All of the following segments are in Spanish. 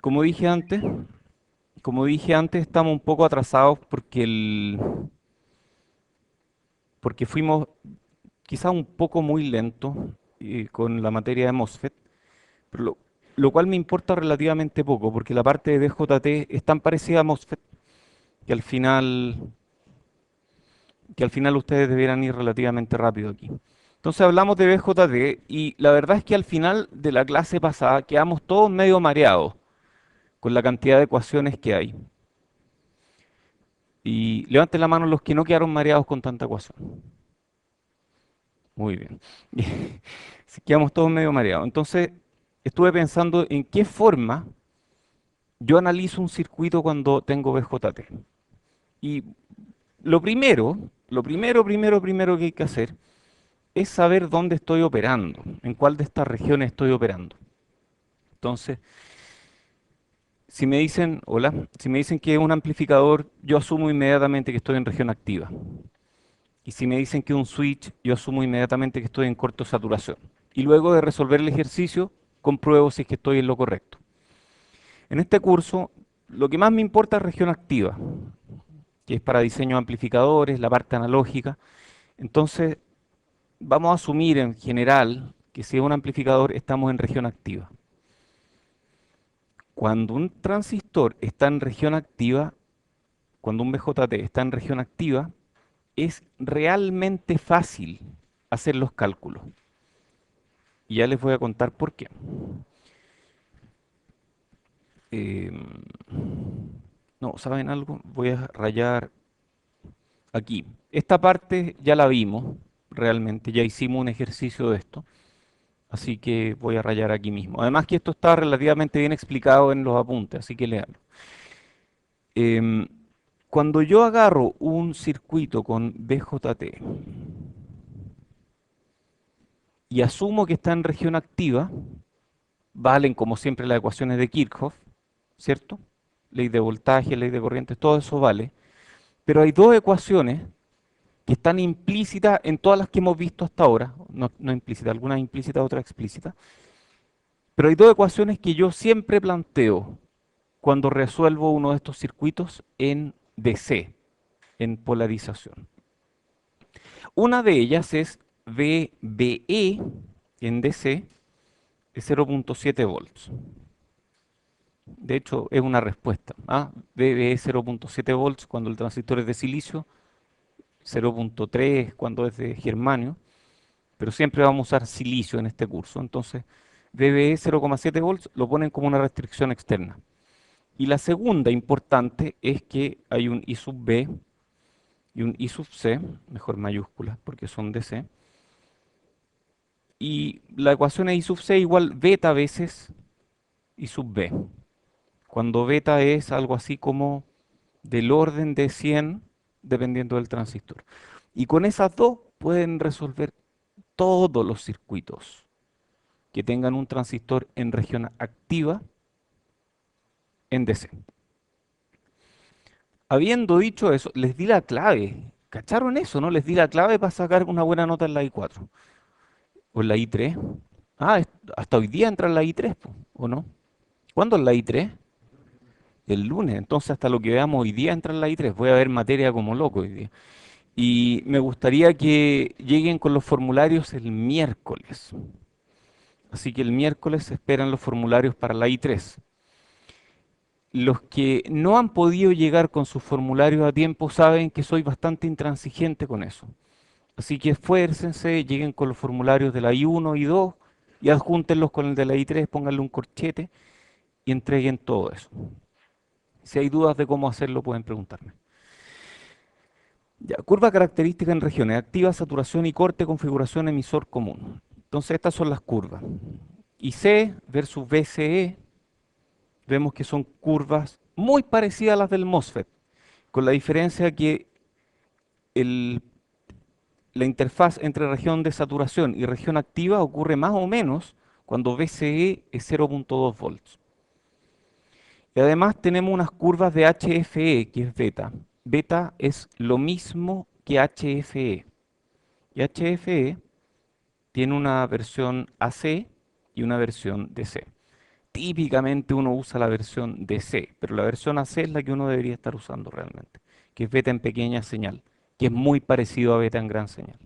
Como dije antes, estamos un poco atrasados porque porque fuimos quizá un poco muy lentos con la materia de MOSFET, pero lo cual me importa relativamente poco, porque la parte de DJT es tan parecida a MOSFET que al final ustedes debieran ir relativamente rápido aquí. Entonces hablamos de BJT y la verdad es que al final de la clase pasada quedamos todos medio mareados con la cantidad de ecuaciones que hay. Y levanten la mano los que no quedaron mareados con tanta ecuación. Muy bien. Sí, quedamos todos medio mareados. Entonces estuve pensando en qué forma yo analizo un circuito cuando tengo BJT. Y primero que hay que hacer es saber dónde estoy operando, en cuál de estas regiones estoy operando. Entonces, si me dicen, hola, si me dicen que es un amplificador, yo asumo inmediatamente que estoy en región activa. Y si me dicen que es un switch, yo asumo inmediatamente que estoy en corto saturación. Y luego de resolver el ejercicio, compruebo si es que estoy en lo correcto. En este curso, lo que más me importa es región activa, que es para diseño de amplificadores, la parte analógica. Entonces, vamos a asumir en general que si es un amplificador, estamos en región activa. Cuando un transistor está en región activa, cuando un BJT está en región activa, es realmente fácil hacer los cálculos. Y ya les voy a contar por qué. Eh, no, ¿saben algo? Voy a rayar aquí. Esta parte ya la vimos, realmente, ya hicimos un ejercicio de esto. Así que voy a rayar aquí mismo. Además que esto está relativamente bien explicado en los apuntes, así que leanlo. Em, Cuando yo agarro un circuito con BJT y asumo que está en región activa, valen como siempre las ecuaciones de Kirchhoff, ¿cierto? Ley de voltaje, ley de corrientes, todo eso vale. Pero hay dos ecuaciones que están implícitas en todas las que hemos visto hasta ahora, no, no implícitas, algunas implícitas, otras explícitas, pero hay dos ecuaciones que yo siempre planteo cuando resuelvo uno de estos circuitos en DC, en polarización. Una de ellas es VBE en DC de 0.7 volts. De hecho, es una respuesta. VBE 0.7 volts cuando el transistor es de silicio, 0.3 cuando es de germanio, pero siempre vamos a usar silicio en este curso. Entonces, VBE 0,7 volts lo ponen como una restricción externa. Y la segunda importante es que hay un I sub B y un I sub C, mejor mayúsculas porque son DC, y la ecuación es I sub C igual beta veces I sub B, cuando beta es algo así como del orden de 100 dependiendo del transistor. Y con esas dos pueden resolver todos los circuitos que tengan un transistor en región activa en DC. Habiendo dicho eso, les di la clave. ¿Cacharon eso, no? Les di la clave para sacar una buena nota en la I4 o en la I3. Hasta hoy día entra en la I3, po, ¿o no? ¿Cuándo es la I3? El lunes. Entonces, hasta lo que veamos hoy día entra en la I3. Voy a ver materia como loco hoy día. Y me gustaría que lleguen con los formularios el miércoles. Así que el miércoles se esperan los formularios para la I3. Los que no han podido llegar con sus formularios a tiempo saben que soy bastante intransigente con eso. Así que esfuércense, lleguen con los formularios de la I1 y 2 y adjúntenlos con el de la I3, pónganle un corchete y entreguen todo eso. Si hay dudas de cómo hacerlo, pueden preguntarme. Ya, curva característica en regiones, activa, saturación y corte, configuración emisor común. Entonces estas son las curvas. IC versus VCE, vemos que son curvas muy parecidas a las del MOSFET, con la diferencia que el la interfaz entre región de saturación y región activa ocurre más o menos cuando VCE es 0.2 volts. Y además tenemos unas curvas de HFE, que es beta. Beta es lo mismo que HFE. Y HFE tiene una versión AC y una versión DC. Típicamente uno usa la versión DC, pero la versión AC es la que uno debería estar usando realmente, que es beta en pequeña señal, que es muy parecido a beta en gran señal.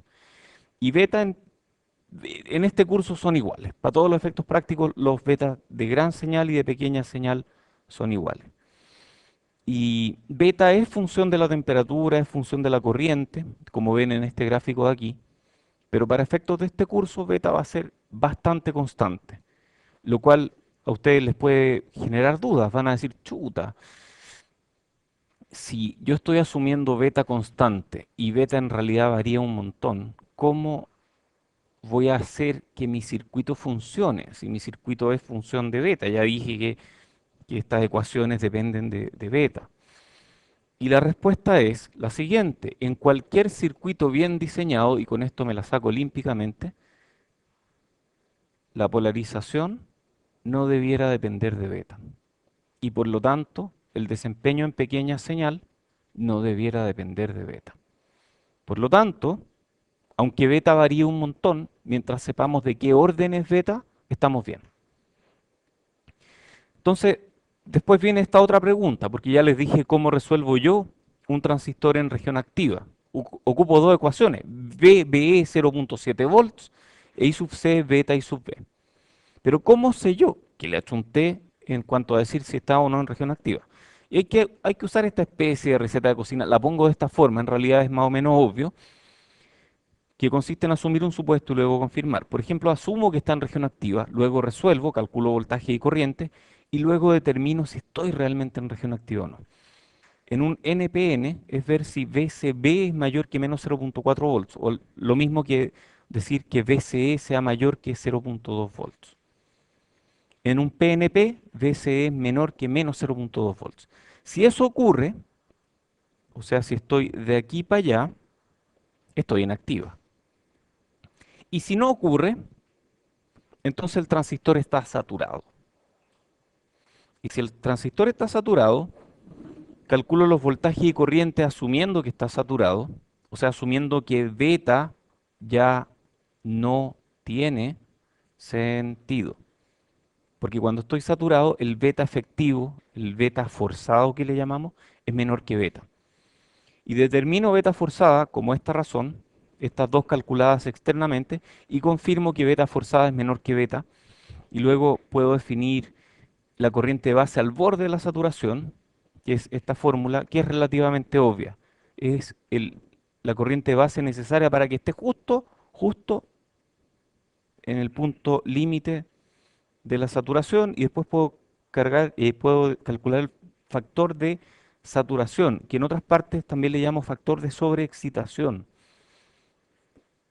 Y beta en este curso son iguales. Para todos los efectos prácticos, los betas de gran señal y de pequeña señal son iguales. Y beta es función de la temperatura, es función de la corriente, como ven en este gráfico de aquí, pero para efectos de este curso, beta va a ser bastante constante, lo cual a ustedes les puede generar dudas. Van a decir, chuta, si yo estoy asumiendo beta constante y beta en realidad varía un montón, ¿cómo voy a hacer que mi circuito funcione? Si mi circuito es función de beta, ya dije que estas ecuaciones dependen de beta. Y la respuesta es la siguiente: en cualquier circuito bien diseñado, y con esto me la saco olímpicamente, la polarización no debiera depender de beta. Y por lo tanto, el desempeño en pequeña señal no debiera depender de beta. Por lo tanto, aunque beta varíe un montón, mientras sepamos de qué orden es beta, estamos bien. Entonces, después viene esta otra pregunta, porque ya les dije cómo resuelvo yo un transistor en región activa. Ocupo dos ecuaciones, VBE 0.7 volts e I sub C beta I sub B. Pero ¿cómo sé yo que le achunté en cuanto a decir si está o no en región activa? Y hay que usar esta especie de receta de cocina. La pongo de esta forma, en realidad es más o menos obvio, que consiste en asumir un supuesto y luego confirmar. Por ejemplo, asumo que está en región activa, luego resuelvo, calculo voltaje y corriente, y luego determino si estoy realmente en región activa o no. En un NPN es ver si VCB es mayor que menos 0.4 volts, o lo mismo que decir que VCE sea mayor que 0.2 volts. En un PNP, VCE es menor que menos 0.2 volts. Si eso ocurre, o sea, si estoy de aquí para allá, estoy en activa. Y si no ocurre, entonces el transistor está saturado. Y si el transistor está saturado, calculo los voltajes y corriente asumiendo que está saturado, o sea, asumiendo que beta ya no tiene sentido. Porque cuando estoy saturado, el beta efectivo, el beta forzado que le llamamos, es menor que beta. Y determino beta forzada como esta razón, estas dos calculadas externamente, y confirmo que beta forzada es menor que beta. Y luego puedo definir la corriente base al borde de la saturación, que es esta fórmula, que es relativamente obvia. Es la corriente base necesaria para que esté justo en el punto límite de la saturación, y después puedo calcular el factor de saturación, que en otras partes también le llamo factor de sobreexcitación,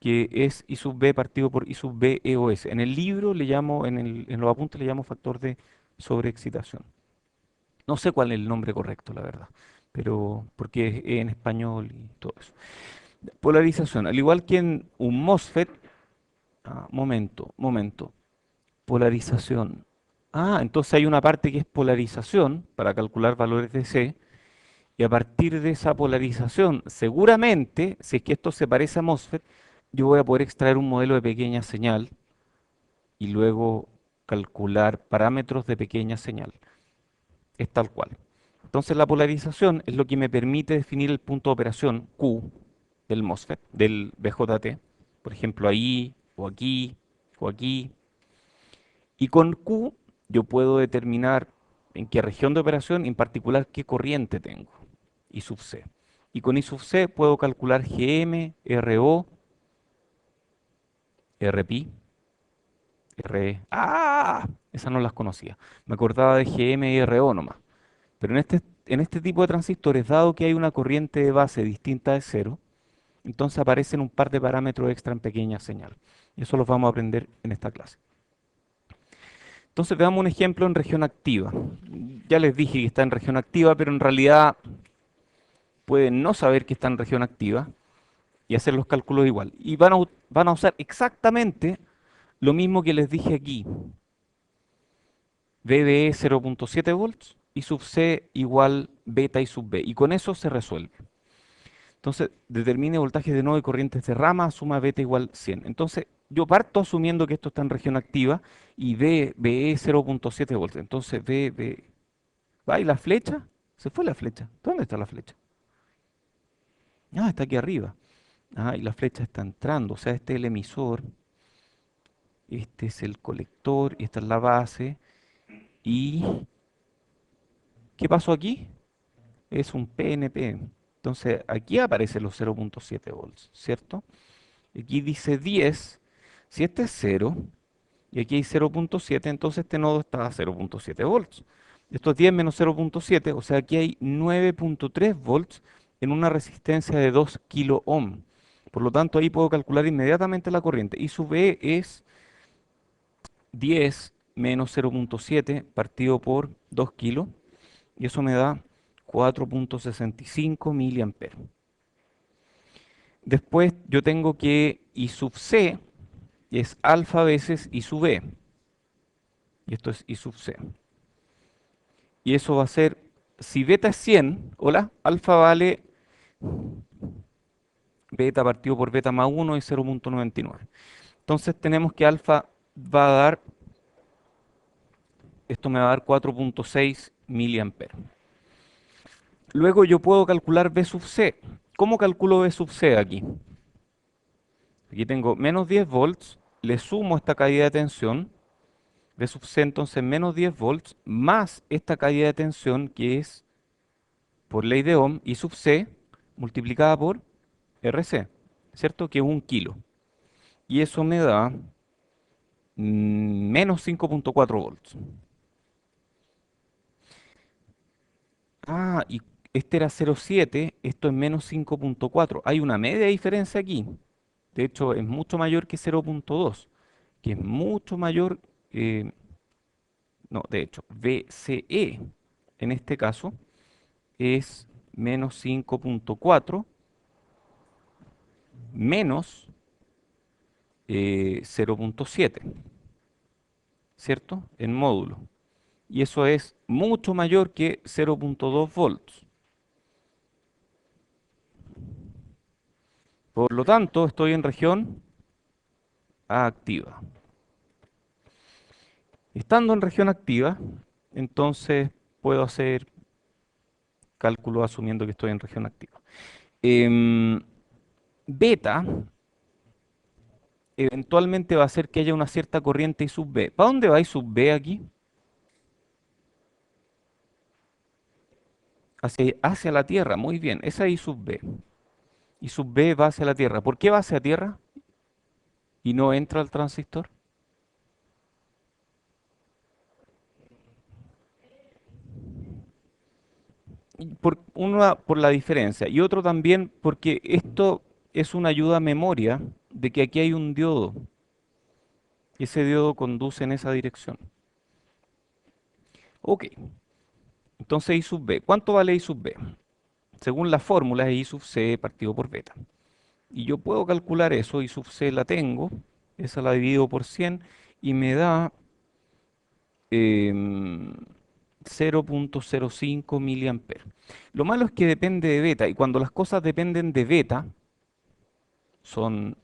que es I sub B partido por I sub B EOS. En el libro le llamo, en los apuntes le llamo factor de sobreexcitación. No sé cuál es el nombre correcto, la verdad, pero porque es en español y todo eso. Polarización, al igual que en un MOSFET, momento, polarización. Entonces hay una parte que es polarización para calcular valores de C, y a partir de esa polarización, seguramente, si es que esto se parece a MOSFET, yo voy a poder extraer un modelo de pequeña señal y luego calcular parámetros de pequeña señal. Es tal cual. Entonces la polarización es lo que me permite definir el punto de operación Q del MOSFET, del BJT, por ejemplo ahí, o aquí, o aquí. Y con Q yo puedo determinar en qué región de operación, en particular qué corriente tengo, I sub C. Y con I sub C puedo calcular GM, RO, RPi, RE. Esas no las conocía. Me acordaba de GM y RO nomás. Pero en este tipo de transistores, dado que hay una corriente de base distinta de cero, entonces aparecen un par de parámetros extra en pequeña señal. Y eso los vamos a aprender en esta clase. Entonces veamos un ejemplo en región activa. Ya les dije que está en región activa, pero en realidad pueden no saber que está en región activa y hacer los cálculos igual. Y van a usar exactamente lo mismo que les dije aquí. VBE 0.7 volts y sub C igual beta y sub B. Y con eso se resuelve. Entonces, determine voltaje de nodo y corrientes de rama, suma beta igual 100. Entonces, yo parto asumiendo que esto está en región activa y B es 0.7 volts. Entonces B, ¿va? ¿Y la flecha? Se fue la flecha. ¿Dónde está la flecha? Ah, está aquí arriba. Ah, y la flecha está entrando. O sea, este es el emisor, este es el colector y esta es la base. ¿Y qué pasó aquí? Es un PNP. Entonces, aquí aparecen los 0.7 volts, ¿cierto? Aquí dice 10. Si este es 0 y aquí hay 0.7, entonces este nodo está a 0.7 volts. Esto es 10 menos 0.7, o sea, aquí hay 9.3 volts en una resistencia de 2 kilo ohm. Por lo tanto, ahí puedo calcular inmediatamente la corriente. I sub E es 10 menos 0.7 partido por 2 kilos, y eso me da 4.65 miliamperes. Después yo tengo que I sub C es alfa veces I sub E, y esto es I sub C. Y eso va a ser, si beta es 100, hola, alfa vale beta partido por beta más 1 es 0.99. Entonces tenemos que alfa va a dar, esto me va a dar 4.6 miliamperes. Luego yo puedo calcular B sub C. ¿Cómo calculo B sub C aquí? Aquí tengo menos 10 volts, le sumo esta caída de tensión, B sub C entonces menos 10 volts, más esta caída de tensión que es por ley de Ohm, I sub C multiplicada por RC, ¿cierto? Que es un kilo. Y eso me da menos 5.4 volts. Ah, y este era 0,7, esto es menos 5.4. Hay una media diferencia aquí. De hecho, es mucho mayor que 0.2, que es mucho mayor, eh, no, de hecho, VCE en este caso es menos 5.4 menos 0.7, ¿cierto? En módulo. Y eso es mucho mayor que 0.2 volts. Por lo tanto, estoy en región activa. Estando en región activa, entonces puedo hacer cálculo asumiendo que estoy en región activa. Em, Beta eventualmente va a hacer que haya una cierta corriente I sub B. ¿Para dónde va I sub B aquí? Hacia la Tierra, muy bien, esa es I sub B. I sub B va hacia la Tierra. ¿Por qué va hacia Tierra y no entra al transistor? Por la diferencia y otro también porque esto es una ayuda a memoria de que aquí hay un diodo y ese diodo conduce en esa dirección. Ok, entonces I sub B. ¿Cuánto vale I sub B? Según la fórmula es I sub C partido por beta. Y yo puedo calcular eso, I sub C la tengo, esa la divido por 100 y me da em, 0.05 miliamperes. Lo malo es que depende de beta y cuando las cosas dependen de beta son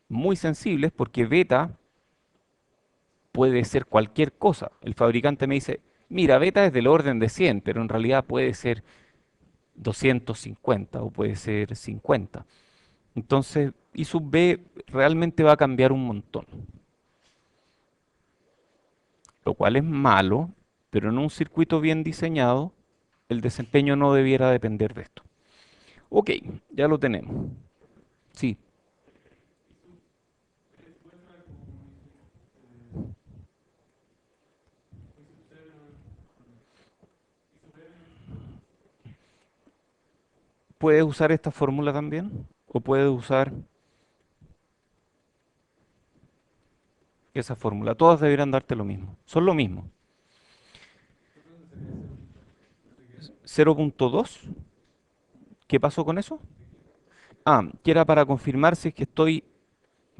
muy sensibles porque beta puede ser cualquier cosa. El fabricante me dice, mira, beta es del orden de 100, pero en realidad puede ser 250 o puede ser 50. Entonces, I sub B realmente va a cambiar un montón, lo cual es malo, pero en un circuito bien diseñado, el desempeño no debiera depender de esto. Ok, ya lo tenemos. Sí, puedes usar esta fórmula también, o puedes usar esa fórmula. Todas deberían darte lo mismo. Son lo mismo. 0.2, ¿qué pasó con eso? Ah, que era para confirmar si es que estoy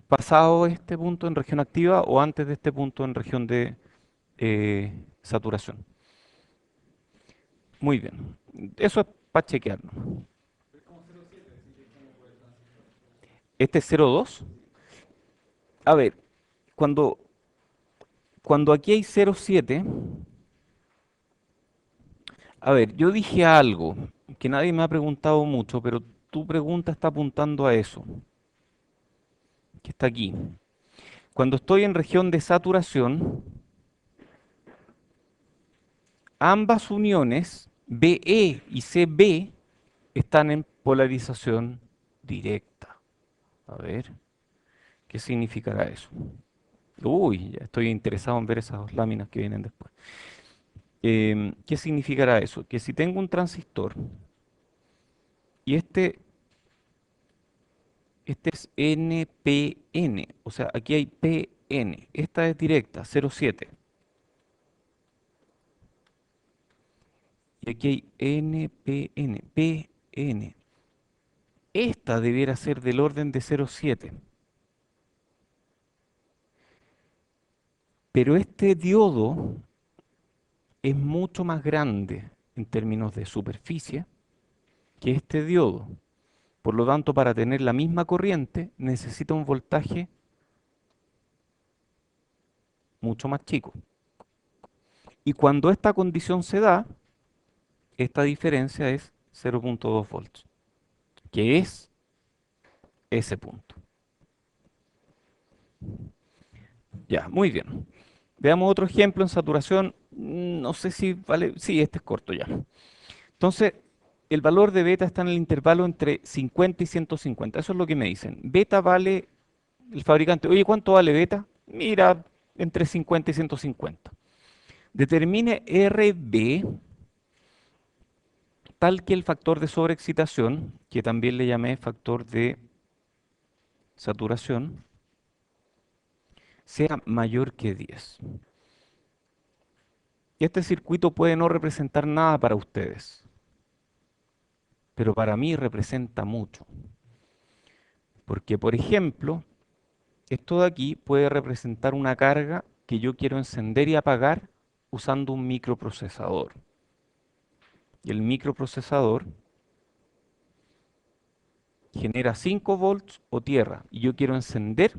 pasado este punto en región activa o antes de este punto en región de saturación. Muy bien. Eso es para chequear, ¿no? Este es 0.2. A ver, cuando, cuando aquí hay 0,7, a ver, yo dije algo que nadie me ha preguntado mucho, pero tu pregunta está apuntando a eso, que está aquí. Cuando estoy en región de saturación, ambas uniones, BE y CB, están en polarización directa. A ver, ¿qué significará eso? Uy, ya estoy interesado en ver esas dos láminas que vienen después. ¿Qué significará eso? Que si tengo un transistor y este es NPN, o sea, aquí hay PN, esta es directa, 0,7, y aquí hay NPN, PN. Esta debiera ser del orden de 0,7, pero este diodo es mucho más grande en términos de superficie que este diodo. Por lo tanto, para tener la misma corriente necesita un voltaje mucho más chico. Y cuando esta condición se da, esta diferencia es 0,2 volts, que es ese punto. Ya, muy bien. Veamos otro ejemplo en saturación. No sé si vale. Sí, este es corto ya. Entonces, el valor de beta está en el intervalo entre 50 y 150. Eso es lo que me dicen. Beta vale el fabricante. Oye, ¿cuánto vale beta? Mira, entre 50 y 150. Determine RB tal que el factor de sobreexcitación, que también le llamé factor de saturación, sea mayor que 10. Y este circuito puede no representar nada para ustedes, pero para mí representa mucho. Porque, por ejemplo, esto de aquí puede representar una carga que yo quiero encender y apagar usando un microprocesador. Y el microprocesador genera 5 volts o tierra y yo quiero encender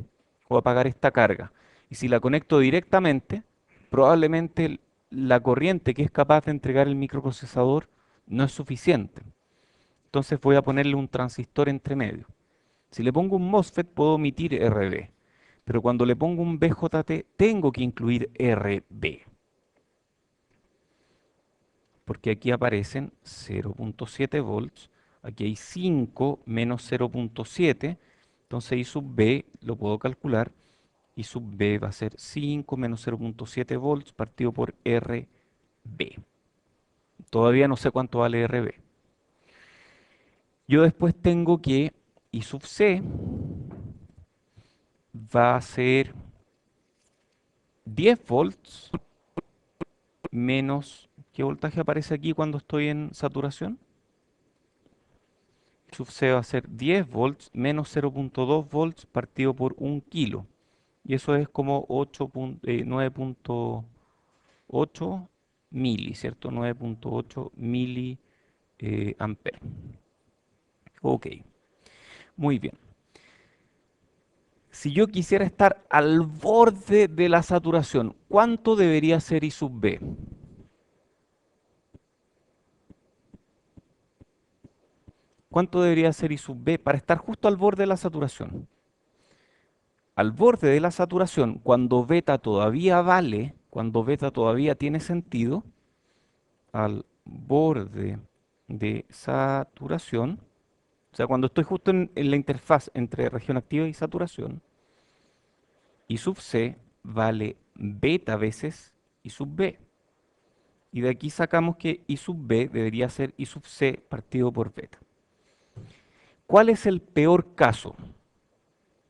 o apagar esta carga. Y si la conecto directamente, probablemente la corriente que es capaz de entregar el microprocesador no es suficiente. Entonces voy a ponerle un transistor entre medio. Si le pongo un MOSFET puedo omitir RB, pero cuando le pongo un BJT tengo que incluir RB, porque aquí aparecen 0,7 volts, aquí hay 5 menos 0,7, entonces I sub B lo puedo calcular, I sub B va a ser 5 menos 0,7 volts partido por RB. Todavía no sé cuánto vale RB. Yo después tengo que I sub C va a ser 10 volts menos, ¿qué voltaje aparece aquí cuando estoy en saturación? Sub C va a ser 10 volts menos 0,2 volts partido por 1 kilo. Y eso es como 9,8 mili, ¿cierto? 9,8 mili amperes. Ok, muy bien. Si yo quisiera estar al borde de la saturación, ¿cuánto debería ser I sub B? ¿Cuánto debería ser I sub B para estar justo al borde de la saturación? Al borde de la saturación, cuando beta todavía vale, cuando beta todavía tiene sentido, al borde de saturación, o sea, cuando estoy justo en la interfaz entre región activa y saturación, I sub C vale beta veces I sub B. Y de aquí sacamos que I sub B debería ser I sub C partido por beta. ¿Cuál es el peor caso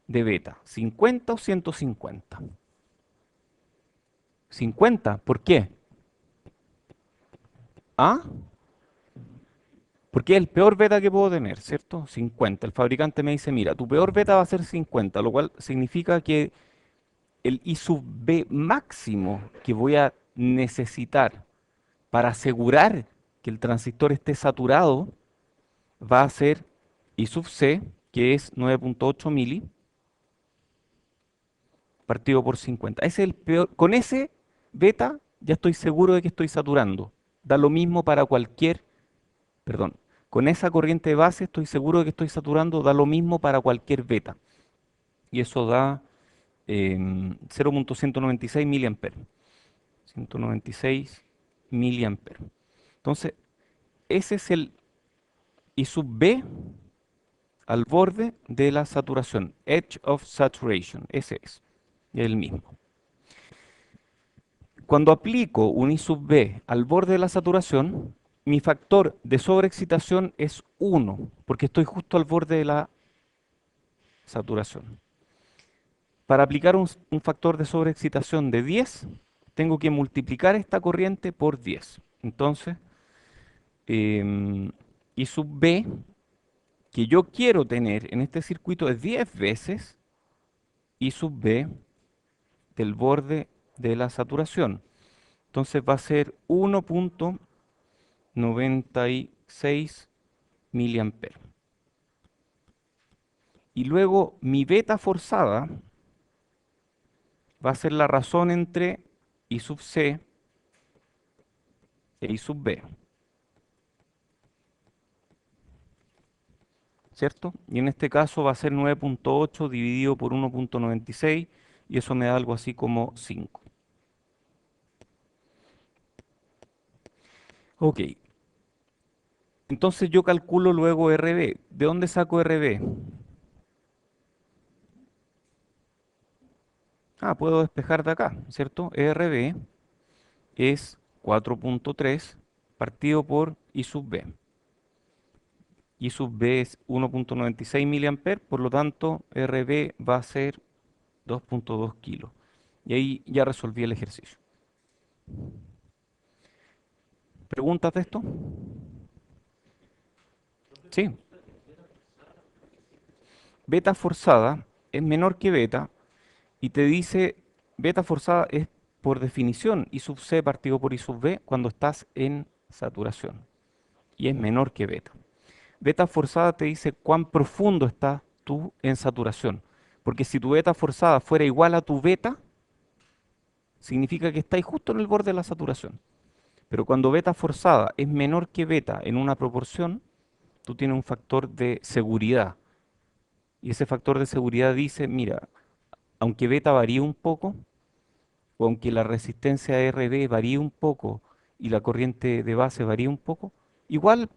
de beta? ¿50 o 150? 50, ¿por qué? ¿Ah? Porque es el peor beta que puedo tener, ¿cierto? 50. El fabricante me dice, mira, tu peor beta va a ser 50, lo cual significa que el I sub B máximo que voy a necesitar para asegurar que el transistor esté saturado va a ser I sub C, que es 9,8 mili, partido por 50. Ese es el peor. Con ese beta ya estoy seguro de que estoy saturando. Da lo mismo para cualquier, perdón, con esa corriente de base estoy seguro de que estoy saturando, da lo mismo para cualquier beta. Y eso da 0.196 miliamperes. 196 miliamperes. Entonces, ese es el I sub B al borde de la saturación. Edge of saturation. Ese es el mismo. Cuando aplico un I sub B al borde de la saturación, mi factor de sobreexcitación es 1, porque estoy justo al borde de la saturación. Para aplicar un factor de sobreexcitación de 10, tengo que multiplicar esta corriente por 10. Entonces, I sub B que yo quiero tener en este circuito es 10 veces I sub B del borde de la saturación. Entonces va a ser 1.96 miliamperes. Y luego mi beta forzada va a ser la razón entre I sub C e I sub B, ¿cierto? Y en este caso va a ser 9.8 dividido por 1.96 y eso me da algo así como 5. Ok, entonces yo calculo luego RB. ¿De dónde saco RB? Ah, puedo despejar de acá, ¿cierto? RB es 4.3 partido por I sub B. I sub B es 1.96 miliamperes, por lo tanto RB va a ser 2.2 kilos. Y ahí ya resolví el ejercicio. ¿Preguntas de esto? Sí. Beta forzada es menor que beta y te dice beta forzada es por definición I sub C partido por I sub B cuando estás en saturación y es menor que beta. Beta forzada te dice cuán profundo estás tú en saturación. Porque si tu beta forzada fuera igual a tu beta, significa que estáis justo en el borde de la saturación. Pero cuando beta forzada es menor que beta en una proporción, tú tienes un factor de seguridad. Y ese factor de seguridad dice, mira, aunque beta varíe un poco, o aunque la resistencia RB varíe un poco y la corriente de base varíe un poco, igual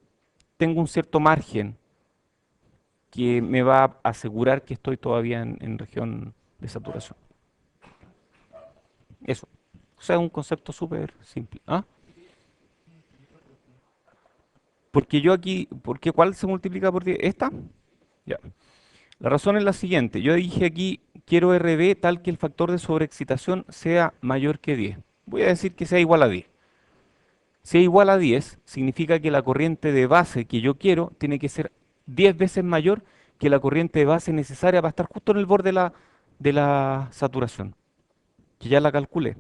tengo un cierto margen que me va a asegurar que estoy todavía en región de saturación. Eso. O sea, es un concepto súper simple. ¿Ah? Porque yo aquí, ¿por qué cuál se multiplica por 10? ¿Esta? Ya. La razón es la siguiente. Yo dije aquí, quiero RB tal que el factor de sobreexcitación sea mayor que 10. Voy a decir que sea igual a 10. Si es igual a 10, significa que la corriente de base que yo quiero tiene que ser 10 veces mayor que la corriente de base necesaria para estar justo en el borde de la saturación, que ya la calculé.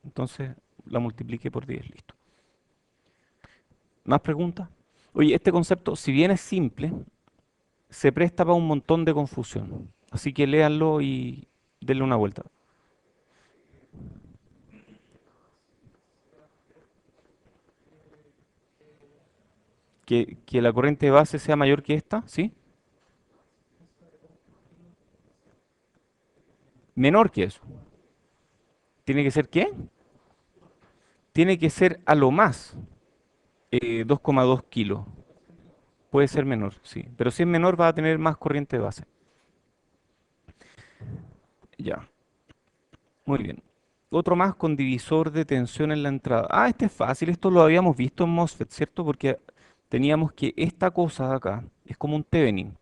Entonces la multipliqué por 10, listo. ¿Más preguntas? Oye, este concepto, si bien es simple, se presta para un montón de confusión. Así que léanlo y denle una vuelta. Que la corriente de base sea mayor que esta, ¿sí? Menor que eso. ¿Tiene que ser qué? Tiene que ser a lo más 2,2 kilos. Puede ser menor, sí. Pero si es menor va a tener más corriente de base. Ya, muy bien. Otro más con divisor de tensión en la entrada. Ah, este es fácil. Esto lo habíamos visto en MOSFET, ¿cierto? Porque teníamos que esta cosa de acá es como un Thevenin,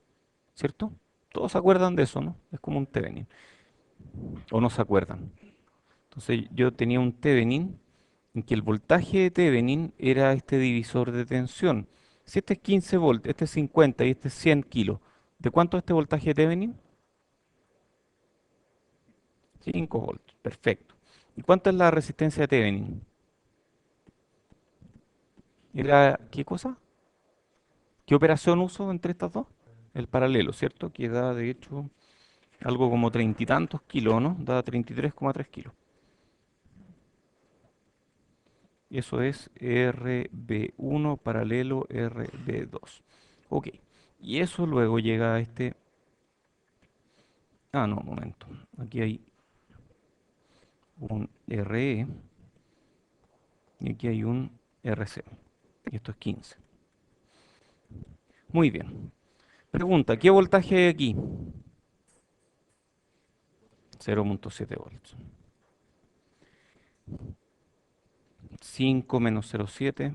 ¿cierto? Todos se acuerdan de eso, ¿no? Es como un Thevenin. ¿O no se acuerdan? Entonces yo tenía un Thevenin en que el voltaje de Thevenin era este divisor de tensión. Si este es 15 volts, este es 50 y este es 100 kilos, ¿de cuánto es este voltaje de Thevenin? 5 volts, perfecto. ¿Y cuánto es la resistencia de Thevenin? ¿Era qué cosa? ¿Qué operación uso entre estas dos? El paralelo, ¿cierto? Que da, de hecho, Algo como 30 y tantos kilos, ¿no? Da 33,3 kilos. Eso es RB1 paralelo RB2. Ok. Y eso luego llega a este... Ah, no, un momento. Aquí hay un RE y aquí hay un RC. Y esto es 15. Muy bien. Pregunta, ¿qué voltaje hay aquí? 0,7 volts. 5 menos 0,7,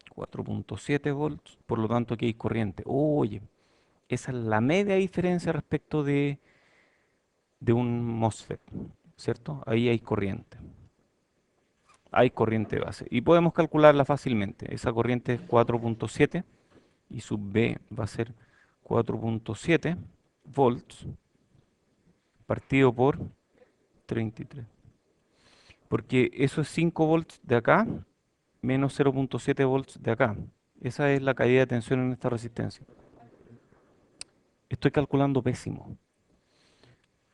4,7 volts. Por lo tanto, aquí hay corriente. Oye, esa es la media diferencia respecto de un MOSFET, ¿cierto? Ahí hay corriente base. Y podemos calcularla fácilmente. Esa corriente es 4,7 y sub B va a ser 4,7 volts partido por 33. Porque eso es 5 volts de acá menos 0,7 volts de acá. Esa es la caída de tensión en esta resistencia. Estoy calculando pésimo.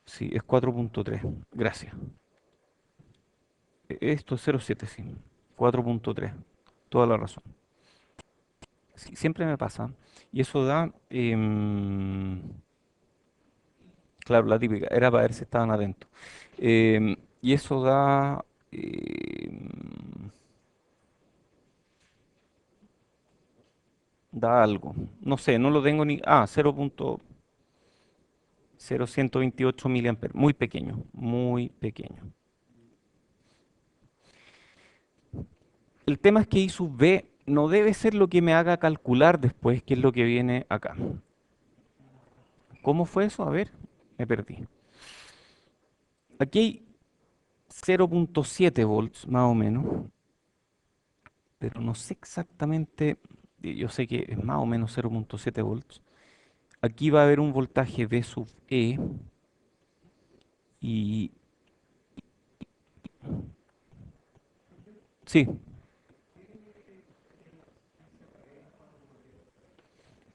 Sí, es 4,3. Gracias. Esto es 0,7, sí. 4,3. Toda la razón. Sí, siempre me pasa. Y eso da, claro, la típica. Era para ver si estaban atentos. Y eso da, da algo. No sé, no lo tengo ni... Ah, 0,0128 miliamperes. Muy pequeño, muy pequeño. El tema es que I sub B no debe ser lo que me haga calcular después qué es lo que viene acá. ¿Cómo fue eso? A ver, me perdí. Aquí hay 0,7 volts más o menos, pero no sé exactamente, yo sé que es más o menos 0,7 volts. Aquí va a haber un voltaje V sub E y sí,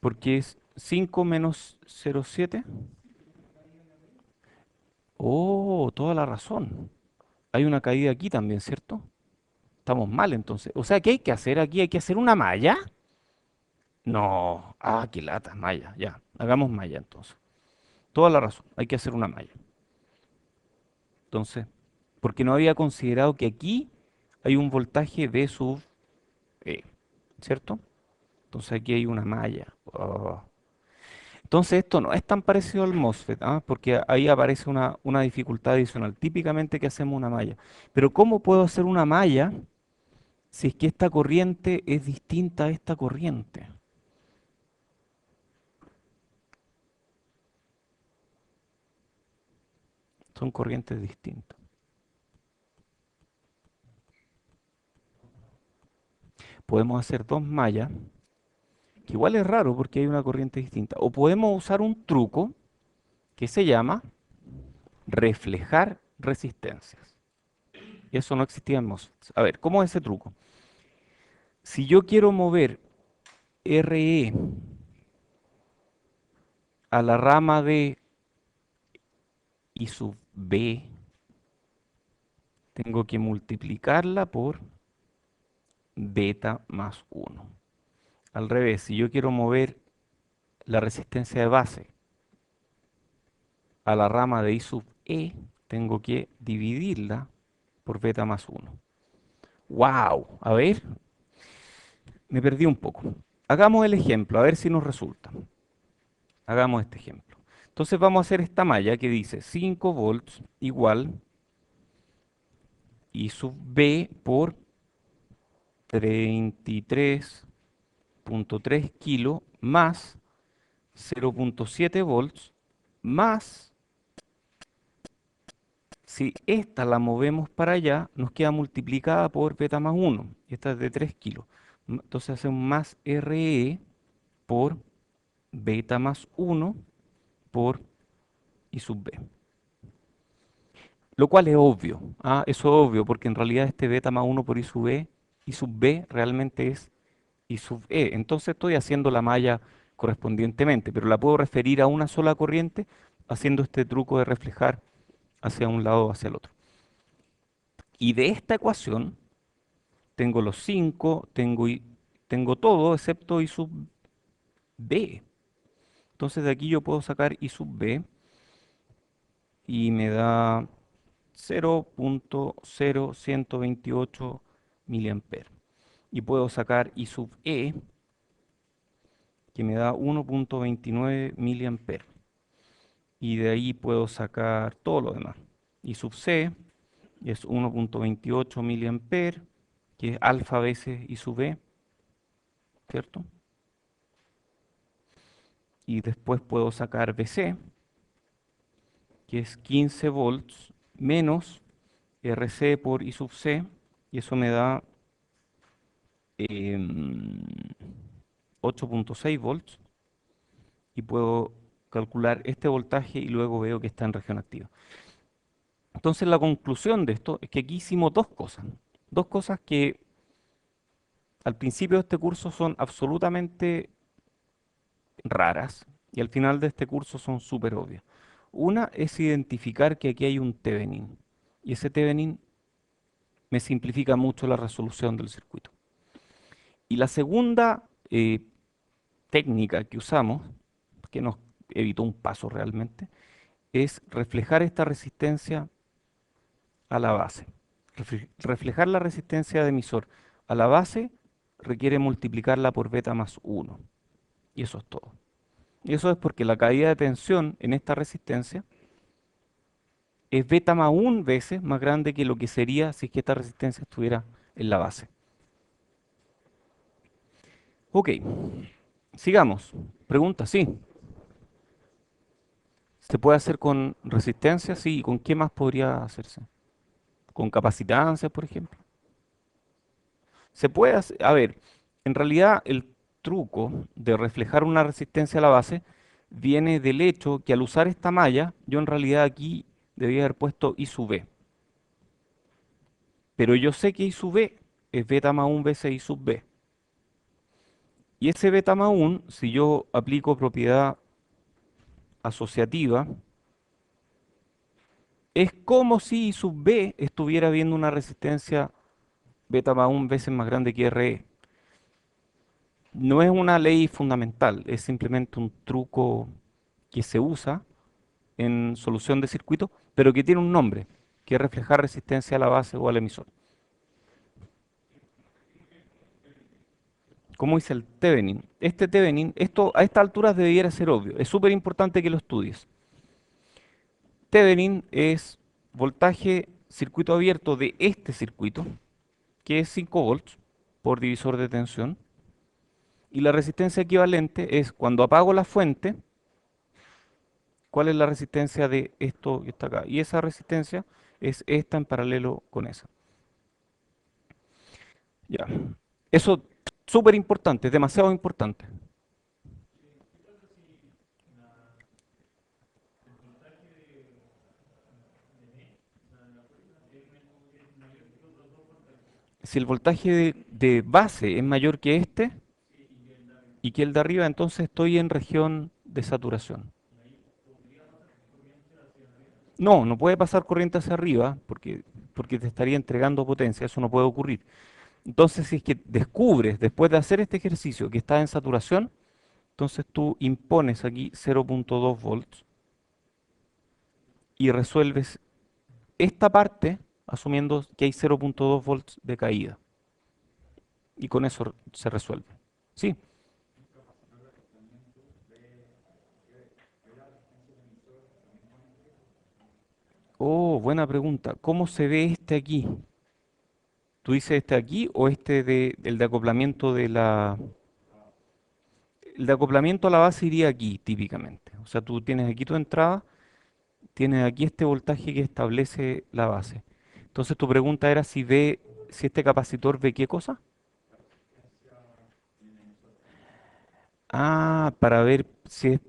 porque es 5 menos 0,7. Oh, toda la razón. Hay una caída aquí también, ¿cierto? Estamos mal entonces. O sea, ¿qué hay que hacer aquí? ¿Hay que hacer una malla? No. Ah, qué lata, malla. Ya, hagamos malla entonces. Toda la razón. Hay que hacer una malla. Entonces, porque no había considerado que aquí hay un voltaje V sub E, ¿cierto? Entonces aquí hay una malla. Oh. Entonces esto no es tan parecido al MOSFET, ¿ah? Porque ahí aparece una dificultad adicional. Típicamente que hacemos una malla. Pero ¿cómo puedo hacer una malla si es que esta corriente es distinta a esta corriente? Son corrientes distintas. Podemos hacer dos mallas, que igual es raro porque hay una corriente distinta. O podemos usar un truco que se llama reflejar resistencias. Eso no existía en MOSFETs. A ver, ¿cómo es ese truco? Si yo quiero mover RE a la rama de I sub B, tengo que multiplicarla por beta más 1. Al revés, si yo quiero mover la resistencia de base a la rama de I sub E, tengo que dividirla por beta más 1. ¡Wow! A ver, me perdí un poco. Hagamos el ejemplo, a ver si nos resulta. Hagamos este ejemplo. Entonces vamos a hacer esta malla que dice 5 volts igual I sub B por 33,3 kilos más 0,7 volts más, si esta la movemos para allá, nos queda multiplicada por beta más 1. Esta es de 3 kilos. Entonces hacemos más RE por beta más 1 por I sub B. Lo cual es obvio. ¿Ah? Eso es obvio porque en realidad este beta más 1 por I sub B realmente es I sub E. Entonces estoy haciendo la malla correspondientemente, pero la puedo referir a una sola corriente haciendo este truco de reflejar hacia un lado o hacia el otro. Y de esta ecuación tengo los 5, tengo todo excepto I sub b. Entonces de aquí yo puedo sacar I sub b y me da 0.0128 miliamperes. Y puedo sacar I sub e, que me da 1.29 miliamperes. Y de ahí puedo sacar todo lo demás. I sub c es 1.28 miliamperes, que es alfa veces I sub e, ¿cierto? Y después puedo sacar Bc, que es 15 volts, menos Rc por I sub c, y eso me da 8.6 volts, y puedo calcular este voltaje y luego veo que está en región activa. Entonces la conclusión de esto es que aquí hicimos dos cosas que al principio de este curso son absolutamente raras y al final de este curso son súper obvias. Una es identificar que aquí hay un Thevenin y ese Thevenin me simplifica mucho la resolución del circuito. Y la segunda técnica que usamos, que nos evitó un paso realmente, es reflejar esta resistencia a la base. Reflejar la resistencia de emisor a la base requiere multiplicarla por beta más 1. Y eso es todo. Y eso es porque la caída de tensión en esta resistencia es beta más 1 veces más grande que lo que sería si es que esta resistencia estuviera en la base. Ok, sigamos. Pregunta, sí. ¿Se puede hacer con resistencia? Sí. ¿Y con qué más podría hacerse? ¿Con capacitancia, por ejemplo? Se puede hacer, a ver, en realidad el truco de reflejar una resistencia a la base viene del hecho que al usar esta malla, yo en realidad aquí debía haber puesto I sub B. Pero yo sé que I sub B es beta más 1 veces I sub B. Y ese beta más 1, si yo aplico propiedad asociativa, es como si I sub B estuviera viendo una resistencia beta más 1 veces más grande que RE. No es una ley fundamental, es simplemente un truco que se usa en solución de circuito, pero que tiene un nombre, que es reflejar resistencia a la base o al emisor. ¿Cómo dice el Thevenin? Este Thevenin, esto a esta altura debiera ser obvio, es súper importante que lo estudies. Thevenin es voltaje circuito abierto de este circuito, que es 5 volts por divisor de tensión, y la resistencia equivalente es cuando apago la fuente, ¿cuál es la resistencia de esto que está acá? Y esa resistencia es esta en paralelo con esa. Ya. Eso súper importante, es demasiado importante. Si el voltaje de base es mayor que este y que el de arriba, entonces estoy en región de saturación. No, no puede pasar corriente hacia arriba porque te estaría entregando potencia, eso no puede ocurrir. Entonces, si es que descubres después de hacer este ejercicio que está en saturación, entonces tú impones aquí 0.2 volts y resuelves esta parte asumiendo que hay 0.2 volts de caída. Y con eso se resuelve. Sí. Oh, buena pregunta. ¿Cómo se ve este aquí? ¿Tú dices este aquí o este el de acoplamiento de la... El de acoplamiento a la base iría aquí, típicamente. O sea, tú tienes aquí tu entrada, tienes aquí este voltaje que establece la base. Entonces tu pregunta era si ve, si este capacitor ve qué cosa. Ah, para ver si es,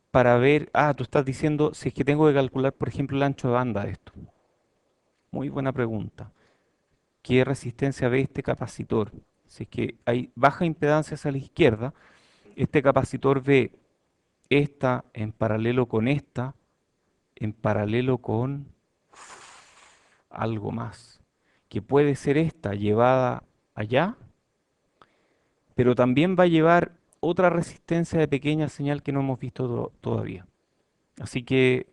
para ver, tú estás diciendo si es que tengo que calcular, por ejemplo, el ancho de banda de esto. Muy buena pregunta. ¿Qué resistencia ve este capacitor? Si es que hay baja impedancia hacia la izquierda, Este capacitor ve esta en paralelo con esta, en paralelo con algo más, que puede ser esta llevada allá, pero también va a llevar otra resistencia de pequeña señal que no hemos visto todavía. Así que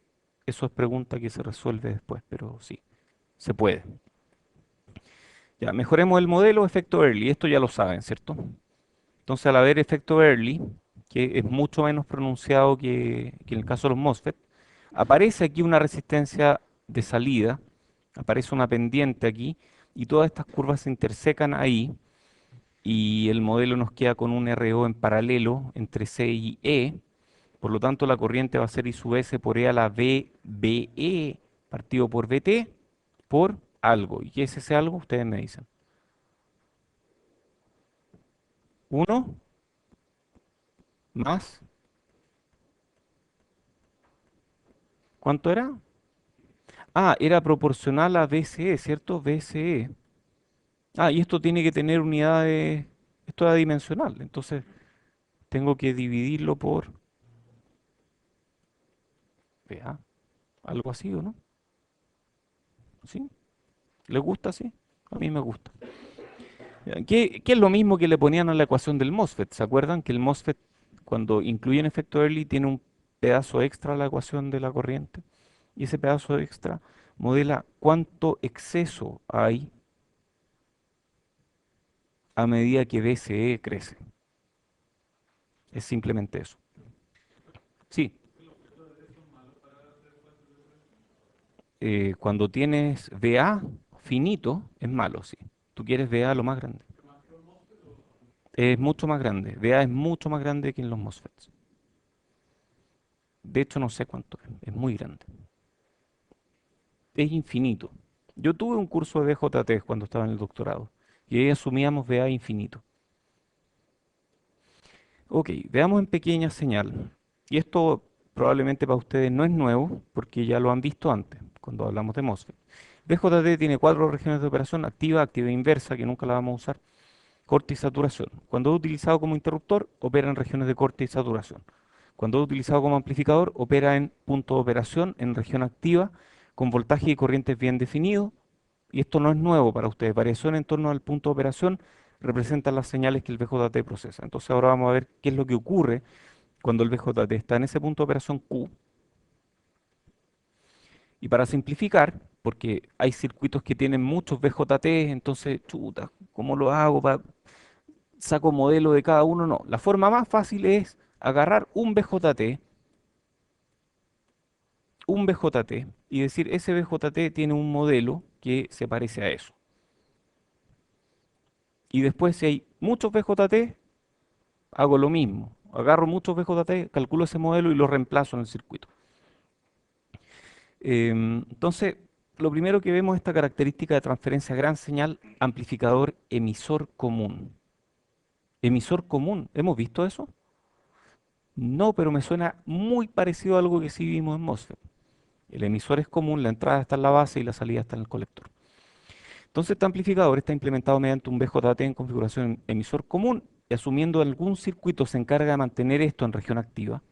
eso es pregunta que se resuelve después, pero sí, se puede. Ya, mejoremos el modelo efecto Early, esto ya lo saben, ¿cierto? Entonces al haber efecto Early, que es mucho menos pronunciado que en el caso de los MOSFET, aparece aquí una resistencia de salida, aparece una pendiente aquí, y todas estas curvas se intersecan ahí, y el modelo nos queda con un RO en paralelo entre C y E, por lo tanto la corriente va a ser I sub S por E a la VBE partido por VT por algo. ¿Y qué es ese algo? Ustedes me dicen. Uno más, ¿cuánto era? Ah, era proporcional a BCE, ¿cierto? BCE. Ah, y esto tiene que tener unidades, esto es adimensional, entonces tengo que dividirlo por vea, algo así, ¿o no? ¿Sí? ¿Les gusta así? A mí me gusta. Ya, ¿qué es lo mismo que le ponían a la ecuación del MOSFET? ¿Se acuerdan que el MOSFET, cuando incluye un efecto Early, tiene un pedazo extra a la ecuación de la corriente? Y ese pedazo extra modela cuánto exceso hay a medida que BCE crece. Es simplemente eso. Sí, cuando tienes VA finito, es malo, sí. Tú quieres VA lo más grande. Es mucho más grande. VA es mucho más grande que en los MOSFETs. De hecho, no sé cuánto es muy grande. Es infinito. Yo tuve un curso de BJT cuando estaba en el doctorado y ahí asumíamos VA infinito. Ok, veamos en pequeña señal. Y esto probablemente para ustedes no es nuevo porque ya lo han visto antes cuando hablamos de MOSFET. BJT tiene cuatro regiones de operación: activa, activa inversa, que nunca la vamos a usar, corte y saturación. Cuando es utilizado como interruptor, opera en regiones de corte y saturación. Cuando es utilizado como amplificador, opera en punto de operación, en región activa, con voltaje y corrientes bien definidos. Y esto no es nuevo para ustedes. Variación en torno al punto de operación representan las señales que el VJT procesa. Entonces ahora vamos a ver qué es lo que ocurre cuando el VJT está en ese punto de operación Q. Y para simplificar, porque hay circuitos que tienen muchos VJT, entonces, chuta, ¿cómo lo hago? ¿Saco modelo de cada uno? No. La forma más fácil es agarrar un VJT y decir, ese VJT tiene un modelo que se parece a eso. Y después, si hay muchos VJT, hago lo mismo. Agarro muchos VJT, calculo ese modelo y lo reemplazo en el circuito. Entonces, lo primero que vemos es esta característica de transferencia gran señal amplificador emisor común. Emisor común, ¿hemos visto eso? No, pero me suena muy parecido a algo que sí vimos en MOSFET. El emisor es común, la entrada está en la base y la salida está en el colector. Entonces, este amplificador está implementado mediante un VJT en configuración emisor común y asumiendo algún circuito se encarga de mantener esto en región activa,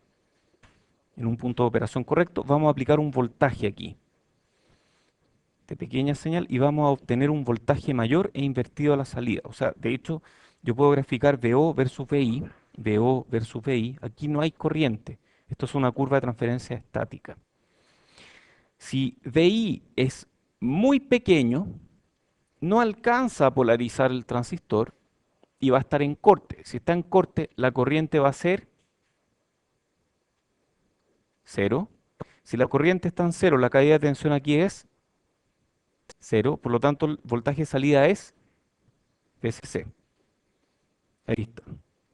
en un punto de operación correcto, vamos a aplicar un voltaje aquí, de pequeña señal, y vamos a obtener un voltaje mayor e invertido a la salida. O sea, de hecho, yo puedo graficar VO versus VI, VO versus VI. Aquí no hay corriente. Esto es una curva de transferencia estática. Si VI es muy pequeño, no alcanza a polarizar el transistor y va a estar en corte. Si está en corte, la corriente va a ser cero. Si la corriente está en cero, la caída de tensión aquí es cero. Por lo tanto, el voltaje de salida es VCC. Ahí está.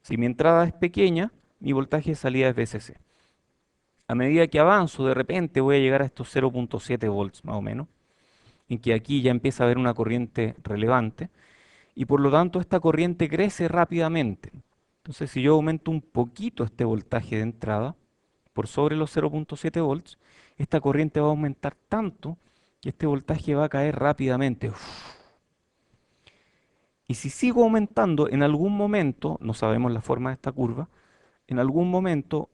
Si mi entrada es pequeña, mi voltaje de salida es VCC. A medida que avanzo, de repente voy a llegar a estos 0.7 volts más o menos, en que aquí ya empieza a haber una corriente relevante y por lo tanto esta corriente crece rápidamente. Entonces, si yo aumento un poquito este voltaje de entrada por sobre los 0.7 volts, esta corriente va a aumentar tanto que este voltaje va a caer rápidamente. Uf. Y si sigo aumentando, en algún momento, no sabemos la forma de esta curva, en algún momento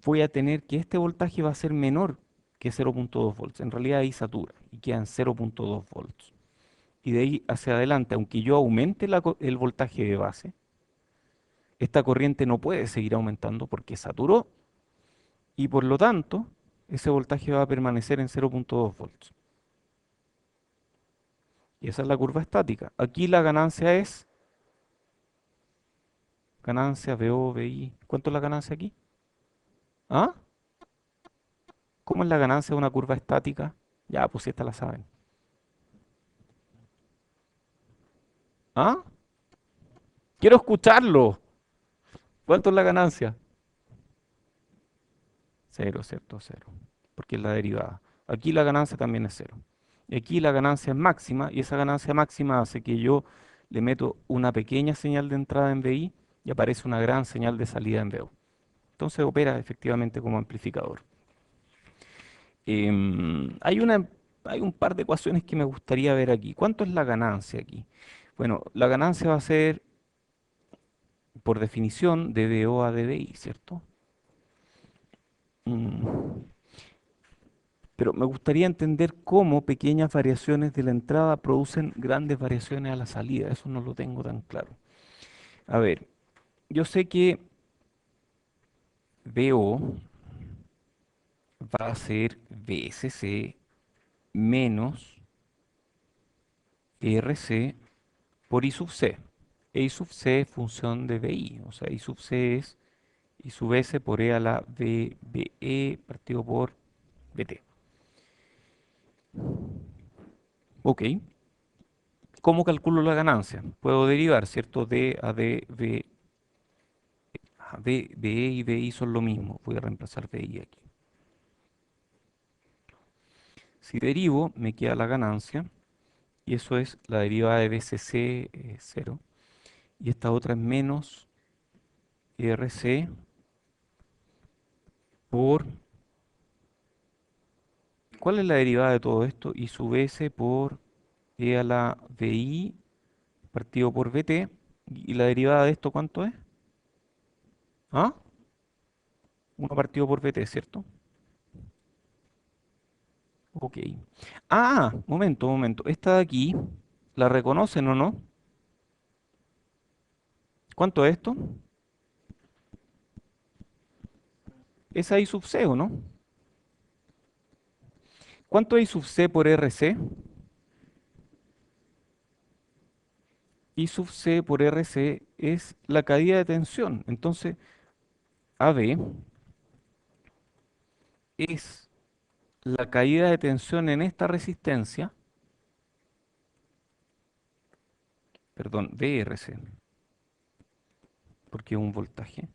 voy a tener que este voltaje va a ser menor que 0,2 volts. En realidad ahí satura y quedan 0,2 volts. Y de ahí hacia adelante, aunque yo aumente el voltaje de base, esta corriente no puede seguir aumentando porque saturó y por lo tanto ese voltaje va a permanecer en 0,2 volts. Y esa es la curva estática. Aquí la ganancia es ganancia VO, VI. ¿Cuánto es la ganancia aquí? ¿Ah? ¿Cómo es la ganancia de una curva estática? Ya, pues si esta la saben. ¿Ah? Quiero escucharlo. ¿Cuánto es la ganancia? Cero, ¿cierto? Cero. Porque es la derivada. Aquí la ganancia también es cero. Y aquí la ganancia es máxima y esa ganancia máxima hace que yo le meto una pequeña señal de entrada en VI y aparece una gran señal de salida en VO. Entonces opera efectivamente como amplificador. Hay hay un par de ecuaciones que me gustaría ver aquí. ¿Cuánto es la ganancia aquí? Bueno, la ganancia va a ser, por definición, de VO a dBi, ¿cierto? Mm, Pero me gustaría entender cómo pequeñas variaciones de la entrada producen grandes variaciones a la salida. Eso no lo tengo tan claro. A ver, yo sé que VO va a ser VSC menos RC por I sub C. E I sub C es función de BI, o sea, I sub C es I sub S por E a la VBE partido por BT. Ok, ¿cómo calculo la ganancia? Puedo derivar, ¿cierto? D a D, B, a B, BE y BI son lo mismo. Voy a reemplazar BI aquí. Si derivo, me queda la ganancia, y eso es la derivada de BCC 0, y esta otra es menos RC por... ¿Cuál es la derivada de todo esto? I sub S por E a la BI partido por BT. ¿Y la derivada de esto cuánto es? ¿Ah? 1 partido por BT, ¿cierto? Ok. Ah, momento, momento. Esta de aquí, ¿la reconocen o no? ¿Cuánto es esto? Es I sub C, ¿o no? ¿Cuánto es I sub C por RC? I sub C por RC es la caída de tensión. Entonces, AB es la caída de tensión en esta resistencia, perdón, VRC, porque es un voltaje,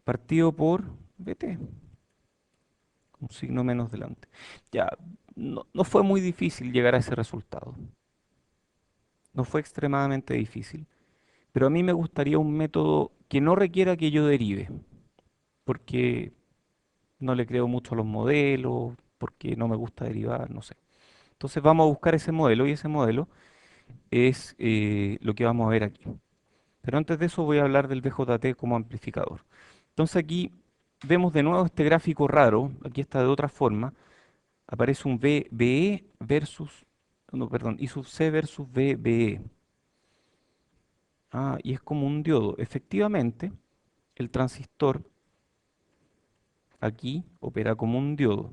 partido por BT, un signo menos delante. Ya, no fue muy difícil llegar a ese resultado. No fue extremadamente difícil. Pero a mí me gustaría un método que no requiera que yo derive, porque no le creo mucho a los modelos, porque no me gusta derivar, no sé. Entonces vamos a buscar ese modelo y ese modelo es lo que vamos a ver aquí. Pero antes de eso voy a hablar del BJT como amplificador. Entonces aquí vemos de nuevo este gráfico raro, aquí está de otra forma, aparece un VBE versus, no, perdón, I sub C versus VBE. Ah, y es como un diodo. Efectivamente, el transistor aquí opera como un diodo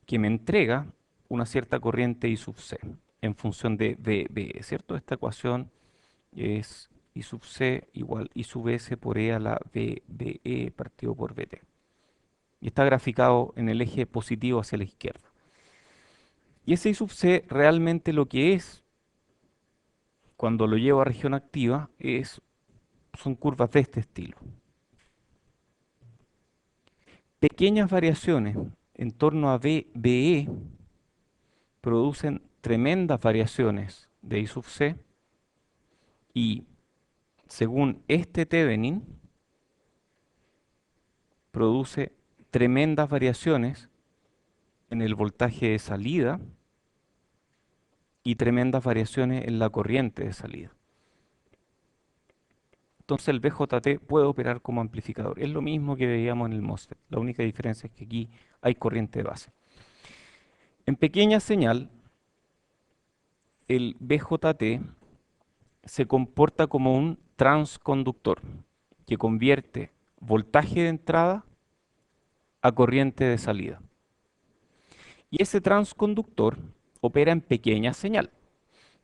que me entrega una cierta corriente I sub C en función de VBE, ¿cierto? Esta ecuación es I sub C igual I sub S por E a la VBE partido por VT. Y está graficado en el eje positivo hacia la izquierda. Y ese I sub C realmente lo que es, cuando lo llevo a región activa, son curvas de este estilo. Pequeñas variaciones en torno a VBE producen tremendas variaciones de I sub C y según este Thevenin produce tremendas variaciones en el voltaje de salida y tremendas variaciones en la corriente de salida. Entonces el BJT puede operar como amplificador. Es lo mismo que veíamos en el MOSFET. La única diferencia es que aquí hay corriente de base. En pequeña señal, el BJT se comporta como un transconductor que convierte voltaje de entrada a corriente de salida. Y ese transconductor opera en pequeña señal.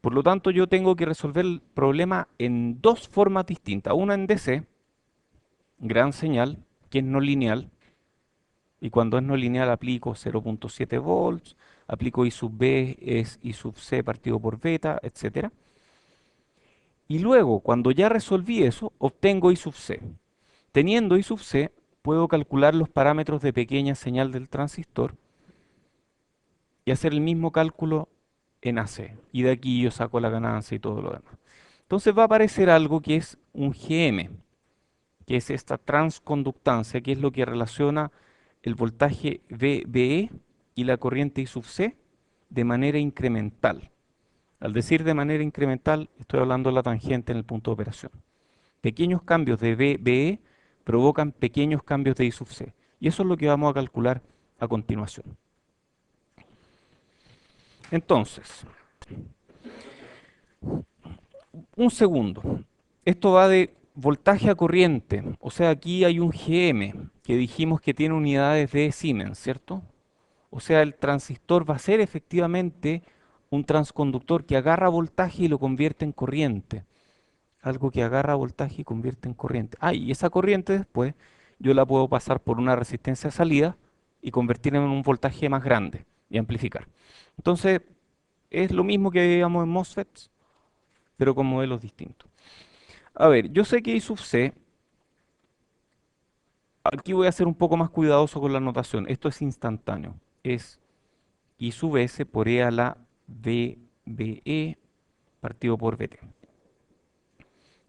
Por lo tanto, yo tengo que resolver el problema en dos formas distintas. Una en DC, gran señal, que es no lineal, y cuando es no lineal aplico 0.7 volts, aplico I sub B, es I sub C partido por beta, etcétera. Y luego, cuando ya resolví eso, obtengo I sub C. Teniendo I sub C, puedo calcular los parámetros de pequeña señal del transistor y hacer el mismo cálculo en AC. Y de aquí yo saco la ganancia y todo lo demás. Entonces va a aparecer algo que es un GM, que es esta transconductancia, que es lo que relaciona el voltaje VBE y la corriente I sub C de manera incremental. Al decir de manera incremental, estoy hablando de la tangente en el punto de operación. Pequeños cambios de VBE provocan pequeños cambios de I sub C. Y eso es lo que vamos a calcular a continuación. Entonces, un segundo. Esto va de voltaje a corriente. O sea, aquí hay un GM que dijimos que tiene unidades de Siemens, ¿cierto? O sea, el transistor va a ser efectivamente un transconductor que agarra voltaje y lo convierte en corriente. Algo que agarra voltaje y convierte en corriente. Ah, y esa corriente después yo la puedo pasar por una resistencia de salida y convertir en un voltaje más grande y amplificar. Entonces, es lo mismo que veíamos en MOSFETs, pero con modelos distintos. A ver, yo sé que I sub C, aquí voy a ser un poco más cuidadoso con la notación. Esto es instantáneo. Es I sub S por E a la VBE partido por VT.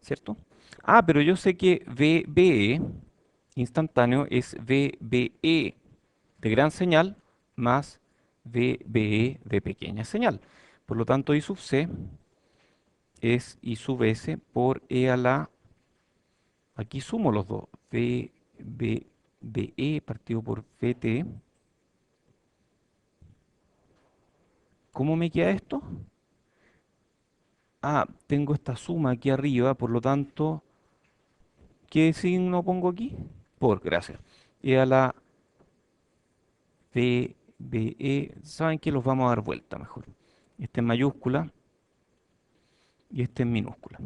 ¿Cierto? Ah, pero yo sé que VBE instantáneo es VBE de gran señal más VBE de pequeña señal. Por lo tanto, I sub C es I sub S por E a la, aquí sumo los dos, VBE partido por VT. ¿Cómo me queda esto? Ah, tengo esta suma aquí arriba, por lo tanto, ¿qué signo pongo aquí? Por, gracias. E a la VBE, ¿saben qué? Los vamos a dar vuelta mejor. Este en mayúscula y este en minúscula.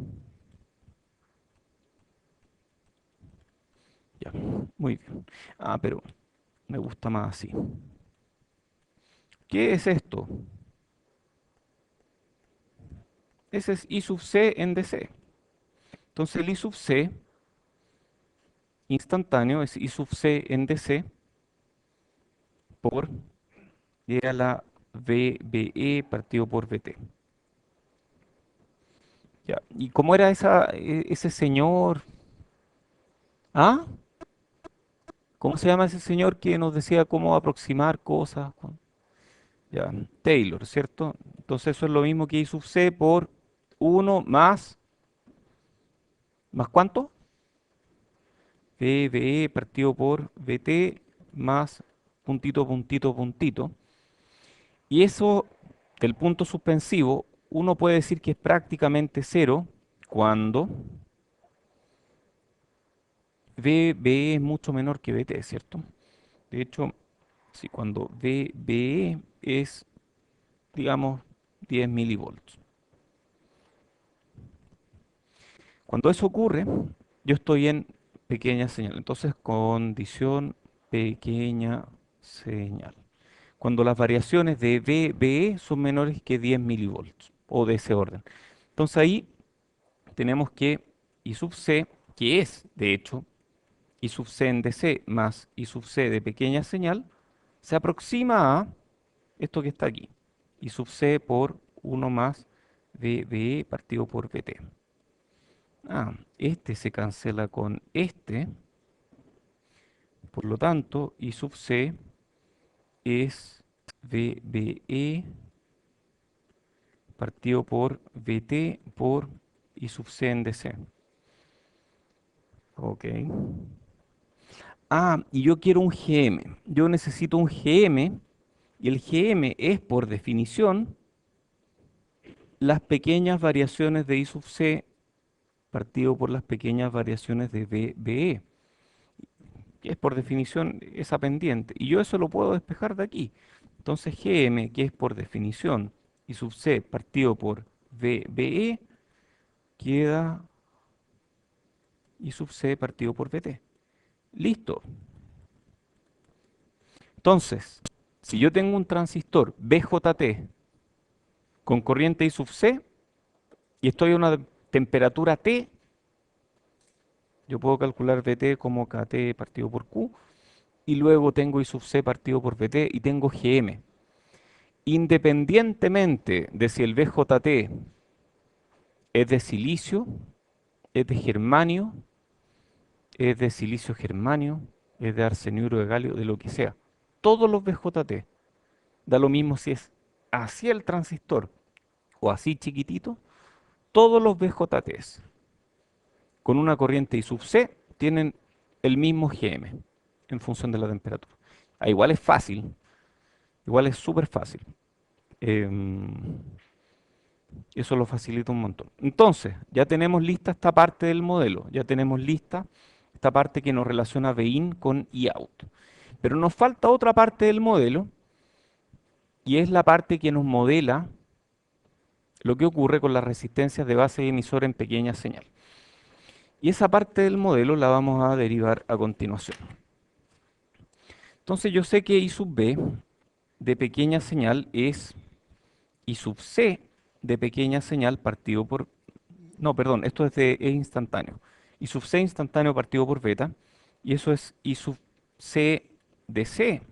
Ya, muy bien. Ah, pero me gusta más así. ¿Qué es esto? Ese es I sub C en DC. Entonces el I sub C instantáneo es I sub C en DC por E a la VBE partido por VT. Ya. ¿Y cómo era ese señor? ¿Ah? ¿Cómo se llama ese señor que nos decía cómo aproximar cosas? Ya, Taylor, ¿cierto? Entonces eso es lo mismo que I sub C por uno más, ¿más cuánto? VBE partido por VT más puntito, puntito, puntito. Y eso del punto suspensivo, uno puede decir que es prácticamente cero cuando VBE es mucho menor que VT, ¿cierto? De hecho, si cuando VBE es, digamos, 10 milivolts. Cuando eso ocurre, yo estoy en pequeña señal. Entonces, condición pequeña señal. Cuando las variaciones de VBE son menores que 10 milivolts o de ese orden. Entonces ahí tenemos que I sub C, que es de hecho I sub C en DC más I sub C de pequeña señal, se aproxima a esto que está aquí. I sub C por uno más VBE partido por VT. Ah, este se cancela con este, por lo tanto, I sub C es VBE partido por VT por I sub C en DC. Ok. Ah, y yo quiero un GM. Yo necesito un GM y el GM es, por definición, las pequeñas variaciones de I sub C partido por las pequeñas variaciones de BE, que es por definición esa pendiente. Y yo eso lo puedo despejar de aquí. Entonces GM, que es por definición I sub C partido por BE, queda I sub C partido por BT. Listo. Entonces, si yo tengo un transistor BJT con corriente I sub C y estoy a una temperatura T, yo puedo calcular VT como KT partido por Q y luego tengo I sub C partido por VT y tengo GM. Independientemente de si el BJT es de silicio, es de germanio, es de silicio germanio, es de arseniuro de galio, de lo que sea. Todos los BJT, da lo mismo si es así el transistor o así chiquitito, todos los BJTs con una corriente I sub C tienen el mismo GM en función de la temperatura. Ah, igual es fácil, igual es súper fácil. Em, Eso lo facilita un montón. Entonces, ya tenemos lista esta parte del modelo, ya tenemos lista esta parte que nos relaciona Bin con Iout. Pero nos falta otra parte del modelo y es la parte que nos modela lo que ocurre con las resistencias de base y emisor en pequeña señal. Y esa parte del modelo la vamos a derivar a continuación. Entonces yo sé que I sub B de pequeña señal es I sub C de pequeña señal partido por... No, perdón, esto es instantáneo. I sub C instantáneo partido por beta. Y eso es I sub C de C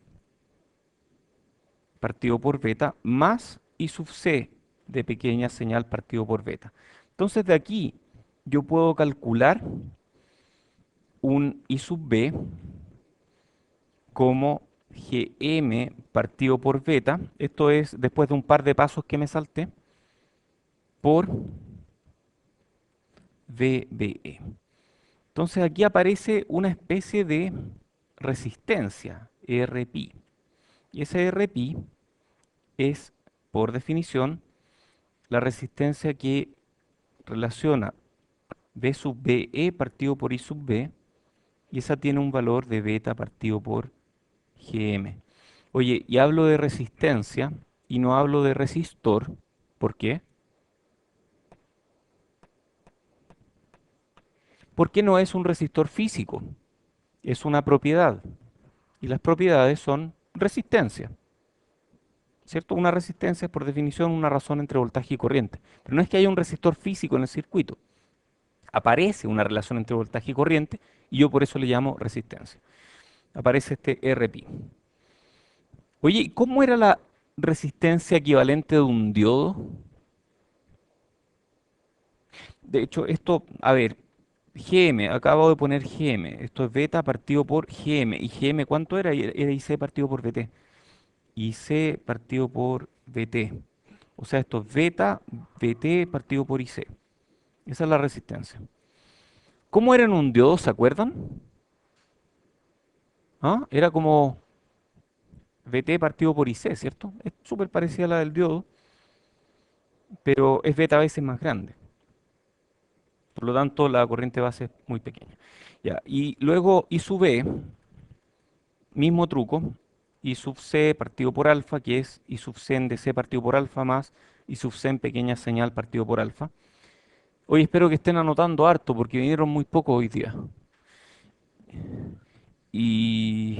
partido por beta más I sub C de pequeña señal partido por beta. Entonces de aquí yo puedo calcular un I sub B como Gm partido por beta. Esto es después de un par de pasos que me salté por VBE. Entonces aquí aparece una especie de resistencia, Rpi. Y ese Rpi es, por definición, la resistencia que relaciona B sub BE partido por I sub B, y esa tiene un valor de beta partido por Gm. Oye, y hablo de resistencia y no hablo de resistor. ¿Por qué? Porque no es un resistor físico, es una propiedad. Y las propiedades son resistencia. ¿Cierto? Una resistencia es por definición una razón entre voltaje y corriente. Pero no es que haya un resistor físico en el circuito. Aparece una relación entre voltaje y corriente y yo por eso le llamo resistencia. Aparece este Rp. Oye, ¿y cómo era la resistencia equivalente de un diodo? De hecho, esto, a ver, Gm, acabo de poner Gm. Esto es beta partido por Gm. ¿Y Gm cuánto era? Era IC partido por Vt. IC partido por Vt. O sea, esto es beta Vt partido por IC. Esa es la resistencia. ¿Cómo era en un diodo, se acuerdan? ¿Ah? Era como Vt partido por IC, ¿cierto? Es súper parecida a la del diodo, pero es beta veces más grande. Por lo tanto, la corriente base es muy pequeña. Ya, y luego I sub E, mismo truco, I sub C partido por alfa, que es I sub C en DC partido por alfa más I sub C en pequeña señal partido por alfa. Hoy espero que estén anotando harto porque vinieron muy pocos hoy día. Y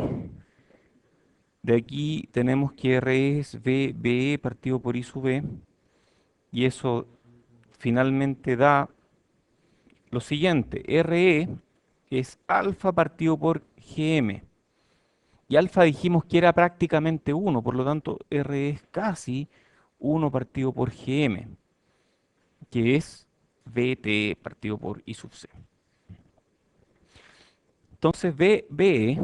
de aquí tenemos que R es BE partido por I sub E, y eso finalmente da lo siguiente: RE es alfa partido por GM. Y alfa dijimos que era prácticamente uno, por lo tanto R es casi uno partido por GM, que es BT partido por I sub C. Entonces BE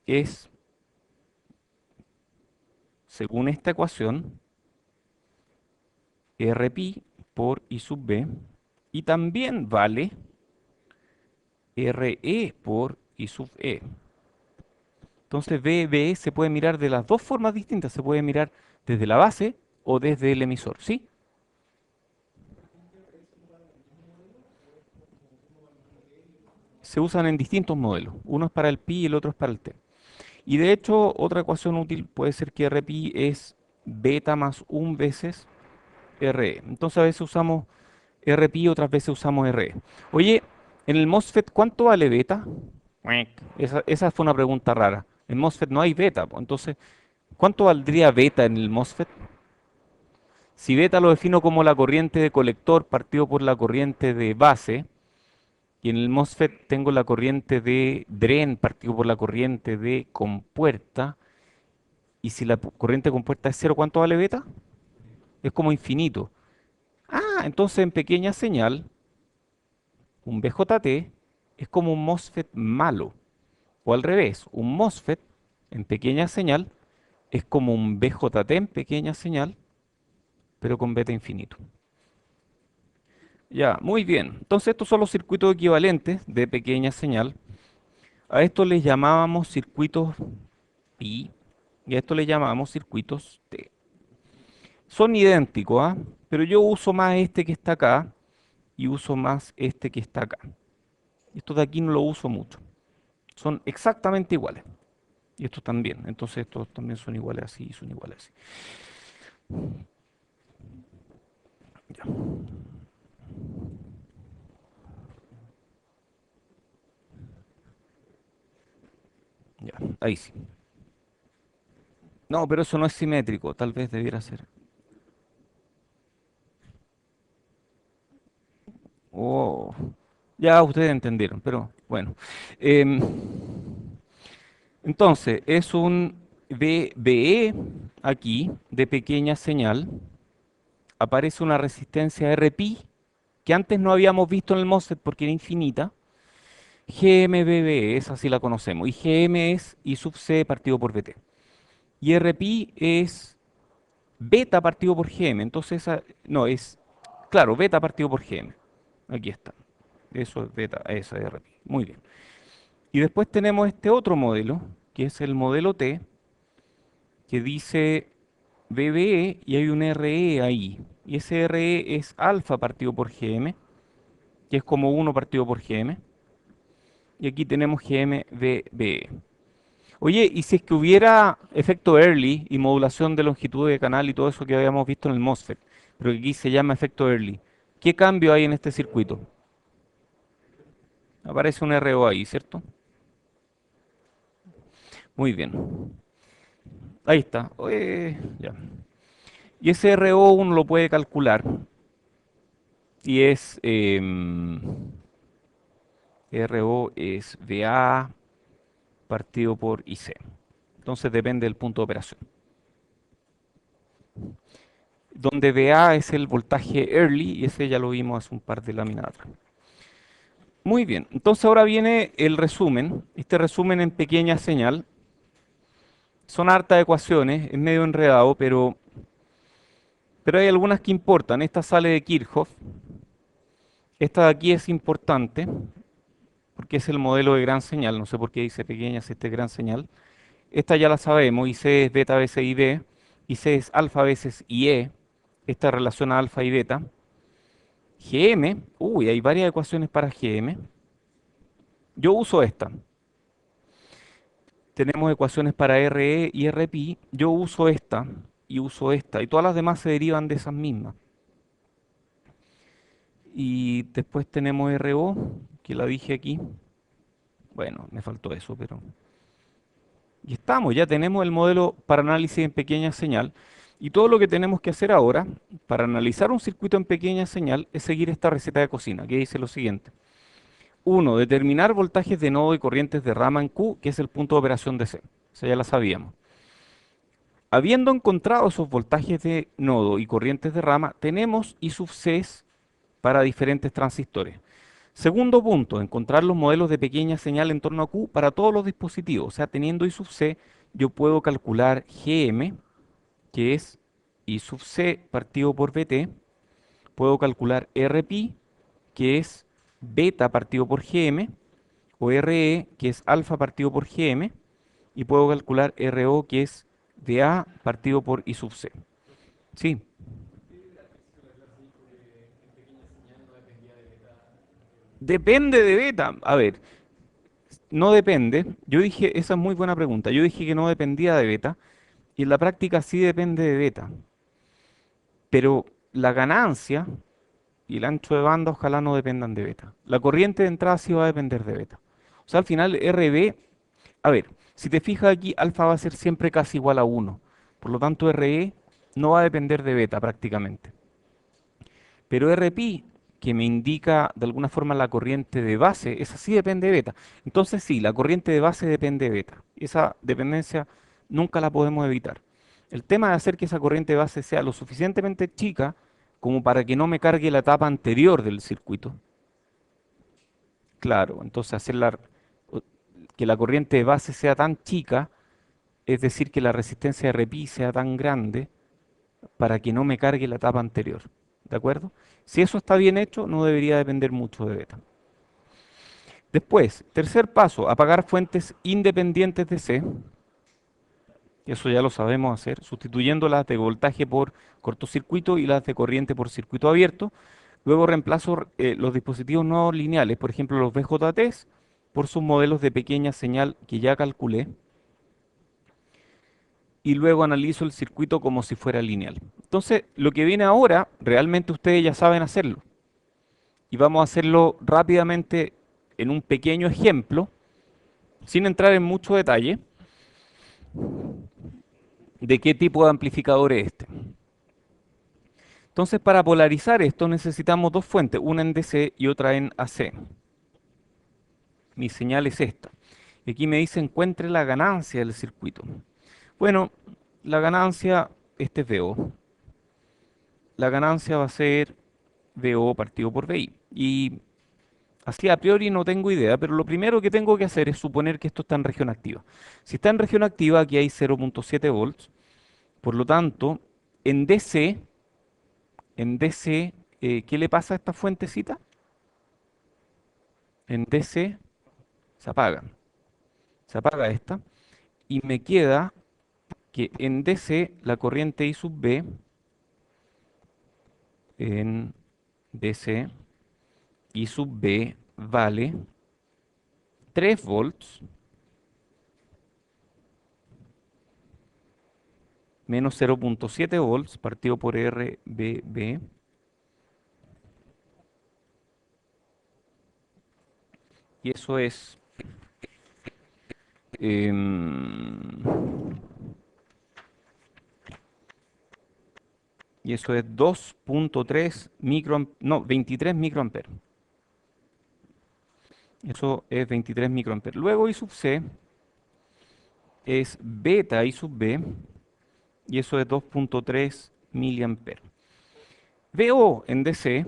es, según esta ecuación, Rpi por I sub B, y también vale RE por I sub E. Entonces BE se puede mirar de las dos formas distintas. Se puede mirar desde la base o desde el emisor, ¿sí? Se usan en distintos modelos. Uno es para el pi y el otro es para el t. Y de hecho, otra ecuación útil puede ser que Rpi es beta más 1 veces Re. Entonces a veces usamos Rpi, otras veces usamos Re. Oye, en el MOSFET, ¿cuánto vale beta? Cuec. Esa fue una pregunta rara. En MOSFET no hay beta, po. Entonces, ¿cuánto valdría beta en el MOSFET? Si beta lo defino como la corriente de colector partido por la corriente de base, y en el MOSFET tengo la corriente de drain partido por la corriente de compuerta, y si la corriente de compuerta es cero, ¿cuánto vale beta? Es como infinito. Ah, entonces en pequeña señal, un BJT es como un MOSFET malo. O al revés, un MOSFET en pequeña señal es como un BJT en pequeña señal, pero con beta infinito. Ya, muy bien. Entonces estos son los circuitos equivalentes de pequeña señal. A esto les llamábamos circuitos pi y a esto le llamamos circuitos T. Son idénticos, ¿ah? Pero yo uso más este que está acá y uso más este que está acá. Estos de aquí no lo uso mucho. Son exactamente iguales. Y estos también. Entonces estos también son iguales así y son iguales así. Ya, ya, ahí sí. No, pero eso no es simétrico. Tal vez debiera ser. Oh, ya ustedes entendieron, pero bueno. Em, entonces, es un VBE aquí de pequeña señal. Aparece una resistencia RPi que antes no habíamos visto en el MOSFET porque era infinita. GMBB, esa sí la conocemos. Y GM es I sub C partido por BT. Y RPi es beta partido por GM. Entonces, no, es, claro, beta partido por GM. Aquí está. Eso es beta, esa es RPi. Muy bien. Y después tenemos este otro modelo, que es el modelo T, que dice BBE y hay un RE ahí. Y ese RE es alfa partido por GM, que es como uno partido por GM. Y aquí tenemos GMBBE. Oye, y si es que hubiera efecto Early y modulación de longitud de canal y todo eso que habíamos visto en el MOSFET, pero que aquí se llama efecto Early, ¿qué cambio hay en este circuito? Aparece un RO ahí, ¿cierto? Muy bien. Ahí está. Ya. Y ese RO uno lo puede calcular y es RO es VA partido por IC. Entonces depende del punto de operación. Donde VA es el voltaje early y ese ya lo vimos hace un par de láminas atrás. Muy bien, entonces ahora viene el resumen. Este resumen en pequeña señal. Son hartas ecuaciones, es medio enredado, pero hay algunas que importan. Esta sale de Kirchhoff. Esta de aquí es importante porque es el modelo de gran señal. No sé por qué dice pequeña si este es gran señal. Esta ya la sabemos, IC es beta veces IB, IC es alfa veces IE, esta relaciona alfa y beta. GM, uy, hay varias ecuaciones para GM. Yo uso esta. Tenemos ecuaciones para RE y RPi. Yo uso esta y uso esta. Y todas las demás se derivan de esas mismas. Y después tenemos RO, que la dije aquí. Bueno, me faltó eso, pero y estamos, ya tenemos el modelo para análisis en pequeña señal. Y todo lo que tenemos que hacer ahora para analizar un circuito en pequeña señal es seguir esta receta de cocina, que dice lo siguiente. Uno, determinar voltajes de nodo y corrientes de rama en Q, que es el punto de operación de C. Eso ya la sabíamos. Habiendo encontrado esos voltajes de nodo y corrientes de rama, tenemos I sub Cs para diferentes transistores. Segundo punto, encontrar los modelos de pequeña señal en torno a Q para todos los dispositivos. O sea, teniendo I sub C, yo puedo calcular GM, que es I sub C partido por BT. Puedo calcular RPi, que es beta partido por GM. o RE, que es alfa partido por GM, y puedo calcular RO, que es dA partido por I sub C. Sí, depende de beta. A ver, no depende. Yo dije, esa es muy buena pregunta. Yo dije que no dependía de beta, y en la práctica sí depende de beta. Pero la ganancia y el ancho de banda ojalá no dependan de beta. La corriente de entrada sí va a depender de beta. O sea, al final RB, a ver, si te fijas aquí, alfa va a ser siempre casi igual a uno. Por lo tanto, RE no va a depender de beta prácticamente. Pero RPi, que me indica de alguna forma la corriente de base, esa sí depende de beta. Entonces sí, la corriente de base depende de beta. Esa dependencia nunca la podemos evitar. El tema de hacer que esa corriente de base sea lo suficientemente chica como para que no me cargue la etapa anterior del circuito. Claro, entonces o- que la corriente de base sea tan chica, es decir, que la resistencia de RPi sea tan grande para que no me cargue la etapa anterior. ¿De acuerdo? Si eso está bien hecho, no debería depender mucho de beta. Después, tercer paso, apagar fuentes independientes de C. Eso ya lo sabemos hacer, sustituyendo las de voltaje por cortocircuito y las de corriente por circuito abierto. Luego reemplazo los dispositivos no lineales, por ejemplo los BJTs, por sus modelos de pequeña señal que ya calculé. Y luego analizo el circuito como si fuera lineal. Entonces, lo que viene ahora, realmente ustedes ya saben hacerlo. Y vamos a hacerlo rápidamente en un pequeño ejemplo, sin entrar en mucho detalle, de qué tipo de amplificador es este. Entonces, para polarizar esto necesitamos dos fuentes, una en DC y otra en AC. Mi señal es esta. Y aquí me dice encuentre la ganancia del circuito. Bueno, la ganancia, este es VO. La ganancia va a ser VO partido por VI. Y así a priori no tengo idea, pero lo primero que tengo que hacer es suponer que esto está en región activa. Si está en región activa, aquí hay 0.7 volts. Por lo tanto, en DC, ¿qué le pasa a esta fuentecita? En DC se apaga. Se apaga esta. Y me queda que en DC la corriente I sub B, en DC I sub B vale 3 volts menos 0.7 volts partido por RBB. Y eso es em, y eso es 2.3 microamperes, no, 23 microamperes. Eso es 23 microamperes. Luego I sub C es beta I sub B y eso es 2.3 miliamperes. VO en DC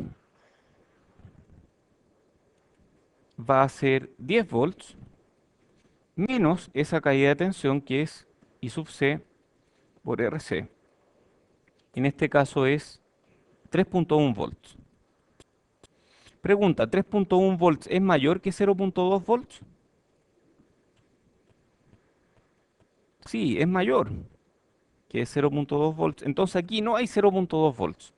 va a ser 10 volts menos esa caída de tensión que es I sub C por RC. En este caso es 3.1 volts. Pregunta, ¿3.1 volts es mayor que 0.2 volts? Sí, es mayor que 0.2 volts. Entonces aquí no hay 0.2 volts.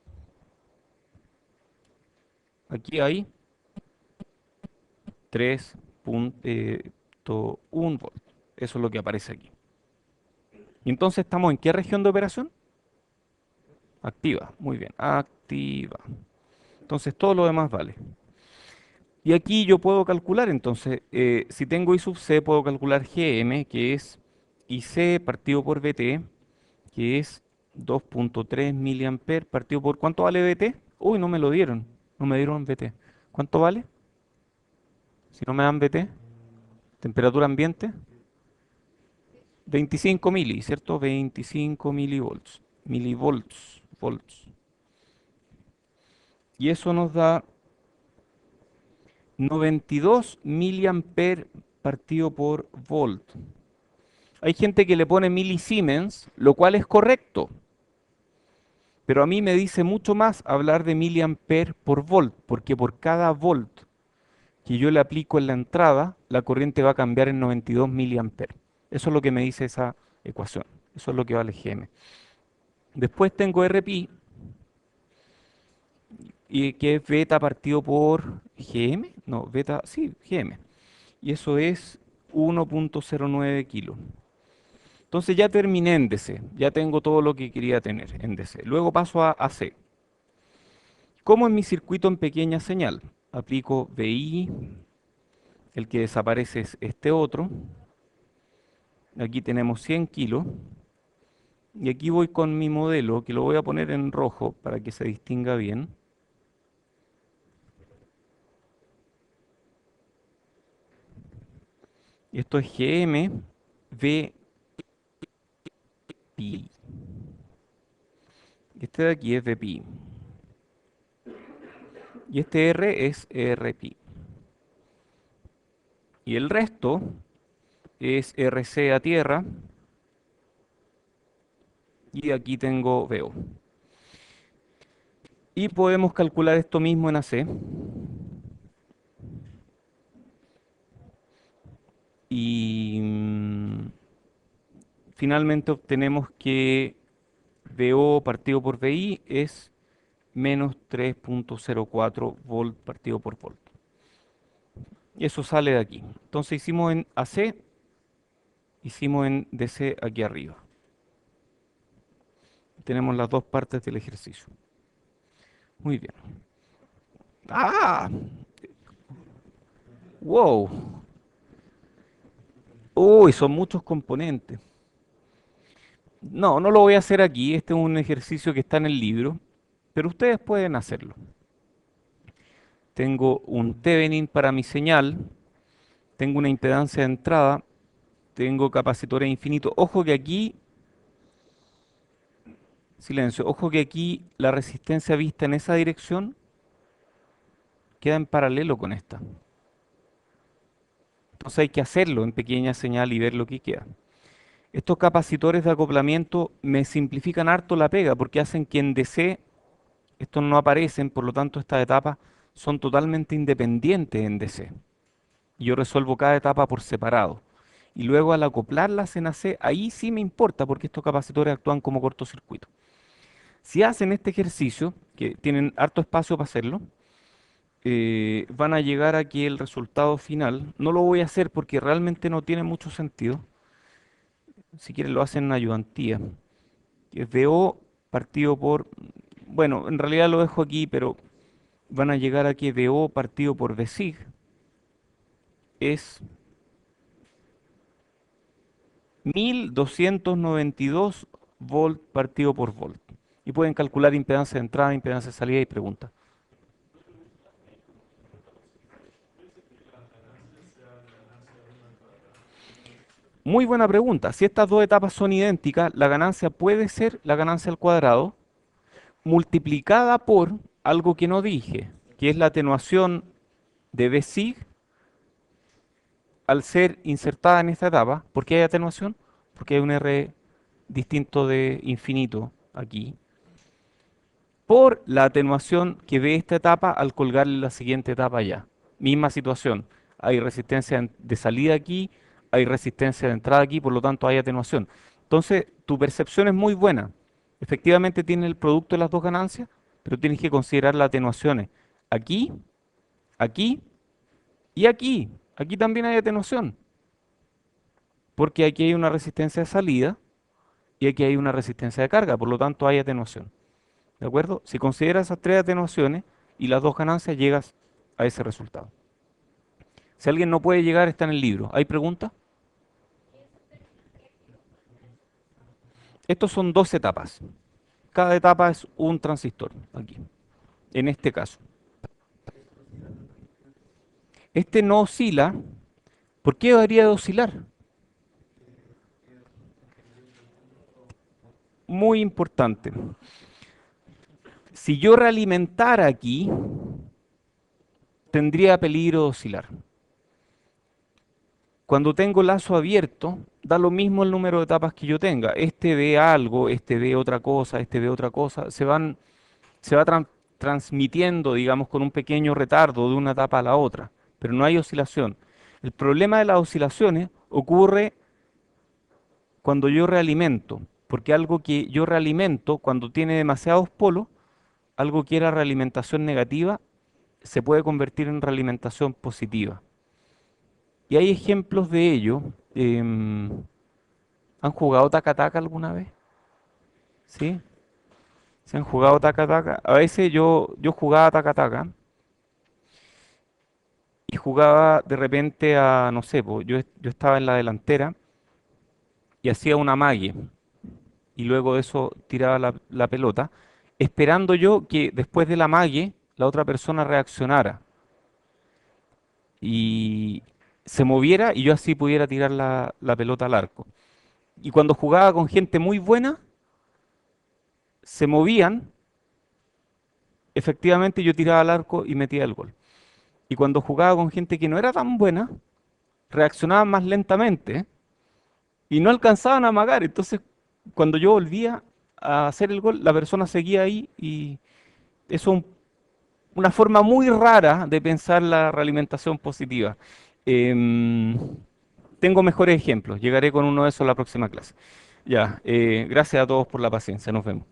Aquí hay 3.1 volts. Eso es lo que aparece aquí. Y entonces estamos en qué región de operación? Activa. Muy bien, activa. Entonces todo lo demás vale. Y aquí yo puedo calcular, entonces, si tengo I sub C, puedo calcular GM, que es IC partido por VT, que es 2.3 miliamperes partido por... ¿Cuánto vale VT? Uy, no me lo dieron. No me dieron VT. ¿Cuánto vale? Si no me dan VT, temperatura ambiente, 25 mili, ¿cierto? 25 milivolts. Milivolts, volts. Y eso nos da 92 miliamperes partido por volt. Hay gente que le pone milisiemens, lo cual es correcto, pero a mí me dice mucho más hablar de miliamper por volt, porque por cada volt que yo le aplico en la entrada, la corriente va a cambiar en 92 miliamperes. Eso es lo que me dice esa ecuación. Eso es lo que vale Gm. Después tengo Rpi, y que es beta partido por Gm. No, beta, sí, Gm. Y eso es 1,09 kilos. Entonces ya terminé en DC, ya tengo todo lo que quería tener en DC. Luego paso a AC. Como en mi circuito en pequeña señal, aplico VI, el que desaparece es este otro. Aquí tenemos 100 kilos. Y aquí voy con mi modelo, que lo voy a poner en rojo para que se distinga bien. Esto es GM VPI. Este de aquí es VPI. Y este R es RPI. Y el resto es RC a tierra. Y aquí tengo VO. Y podemos calcular esto mismo en AC. Y finalmente obtenemos que VO partido por VI es menos 3,04 volt partido por volt. Y eso sale de aquí. Entonces hicimos en AC, hicimos en DC aquí arriba. Tenemos las dos partes del ejercicio. Muy bien. ¡Ah! ¡Wow! Uy, son muchos componentes. No, no lo voy a hacer aquí. Este es un ejercicio que está en el libro, pero ustedes pueden hacerlo. Tengo un Thevenin para mi señal, tengo una impedancia de entrada, tengo capacitores infinitos. Ojo que aquí, silencio, ojo que aquí la resistencia vista en esa dirección queda en paralelo con esta. Entonces hay que hacerlo en pequeña señal y ver lo que queda. Estos capacitores de acoplamiento me simplifican harto la pega porque hacen que en DC estos no aparecen, por lo tanto estas etapas son totalmente independientes en DC. Y yo resuelvo cada etapa por separado. Y luego al acoplarlas en AC, ahí sí me importa porque estos capacitores actúan como cortocircuito. Si hacen este ejercicio, que tienen harto espacio para hacerlo, van a llegar a que el resultado final, no lo voy a hacer porque realmente no tiene mucho sentido, si quieren lo hacen en ayudantía, que es VO partido por, bueno, en realidad lo dejo aquí, pero van a llegar a que VO partido por VSIG es 1292 volt partido por volt. Y pueden calcular impedancia de entrada, impedancia de salida y pregunta. Muy buena pregunta. Si estas dos etapas son idénticas, la ganancia puede ser la ganancia al cuadrado multiplicada por algo que no dije, que es la atenuación de Bsig al ser insertada en esta etapa. ¿Por qué hay atenuación? Porque hay un R distinto de infinito aquí. Por la atenuación que ve esta etapa al colgarle la siguiente etapa ya. Misma situación. Hay resistencia de salida aquí, hay resistencia de entrada aquí, por lo tanto hay atenuación. Entonces, tu percepción es muy buena. Efectivamente tiene el producto de las dos ganancias, pero tienes que considerar las atenuaciones. Aquí, aquí y aquí. Aquí también hay atenuación, porque aquí hay una resistencia de salida y aquí hay una resistencia de carga, por lo tanto hay atenuación. ¿De acuerdo? Si consideras esas tres atenuaciones y las dos ganancias, llegas a ese resultado. Si alguien no puede llegar, está en el libro. ¿Hay preguntas? Estos son dos etapas. Cada etapa es un transistor, aquí, en este caso. Este no oscila. ¿Por qué debería de oscilar? Muy importante. Si yo realimentara aquí, tendría peligro de oscilar. Cuando tengo lazo abierto, da lo mismo el número de etapas que yo tenga. Este ve algo, este ve otra cosa, este ve otra cosa. Se va transmitiendo, digamos, con un pequeño retardo de una etapa a la otra. pero no hay oscilación. El problema de las oscilaciones ocurre cuando yo realimento, porque algo que yo realimento, cuando tiene demasiados polos, algo que era realimentación negativa, se puede convertir en realimentación positiva. Y hay ejemplos de ello. ¿Han jugado taca-taca alguna vez? ¿Sí? ¿Se han jugado taca-taca? A veces yo jugaba taca-taca y jugaba de repente a, no sé, po, yo estaba en la delantera y hacía una mague y luego de eso tiraba la pelota, esperando yo que después de la mague la otra persona reaccionara y se moviera y yo así pudiera tirar la pelota al arco. Y cuando jugaba con gente muy buena, se movían, efectivamente yo tiraba al arco y metía el gol. Y cuando jugaba con gente que no era tan buena, reaccionaban más lentamente y no alcanzaban a amagar. Entonces, cuando yo volvía a hacer el gol, la persona seguía ahí y eso es una forma muy rara de pensar la realimentación positiva. Em, Tengo mejores ejemplos, llegaré con uno de esos la próxima clase. Ya, gracias a todos por la paciencia, nos vemos.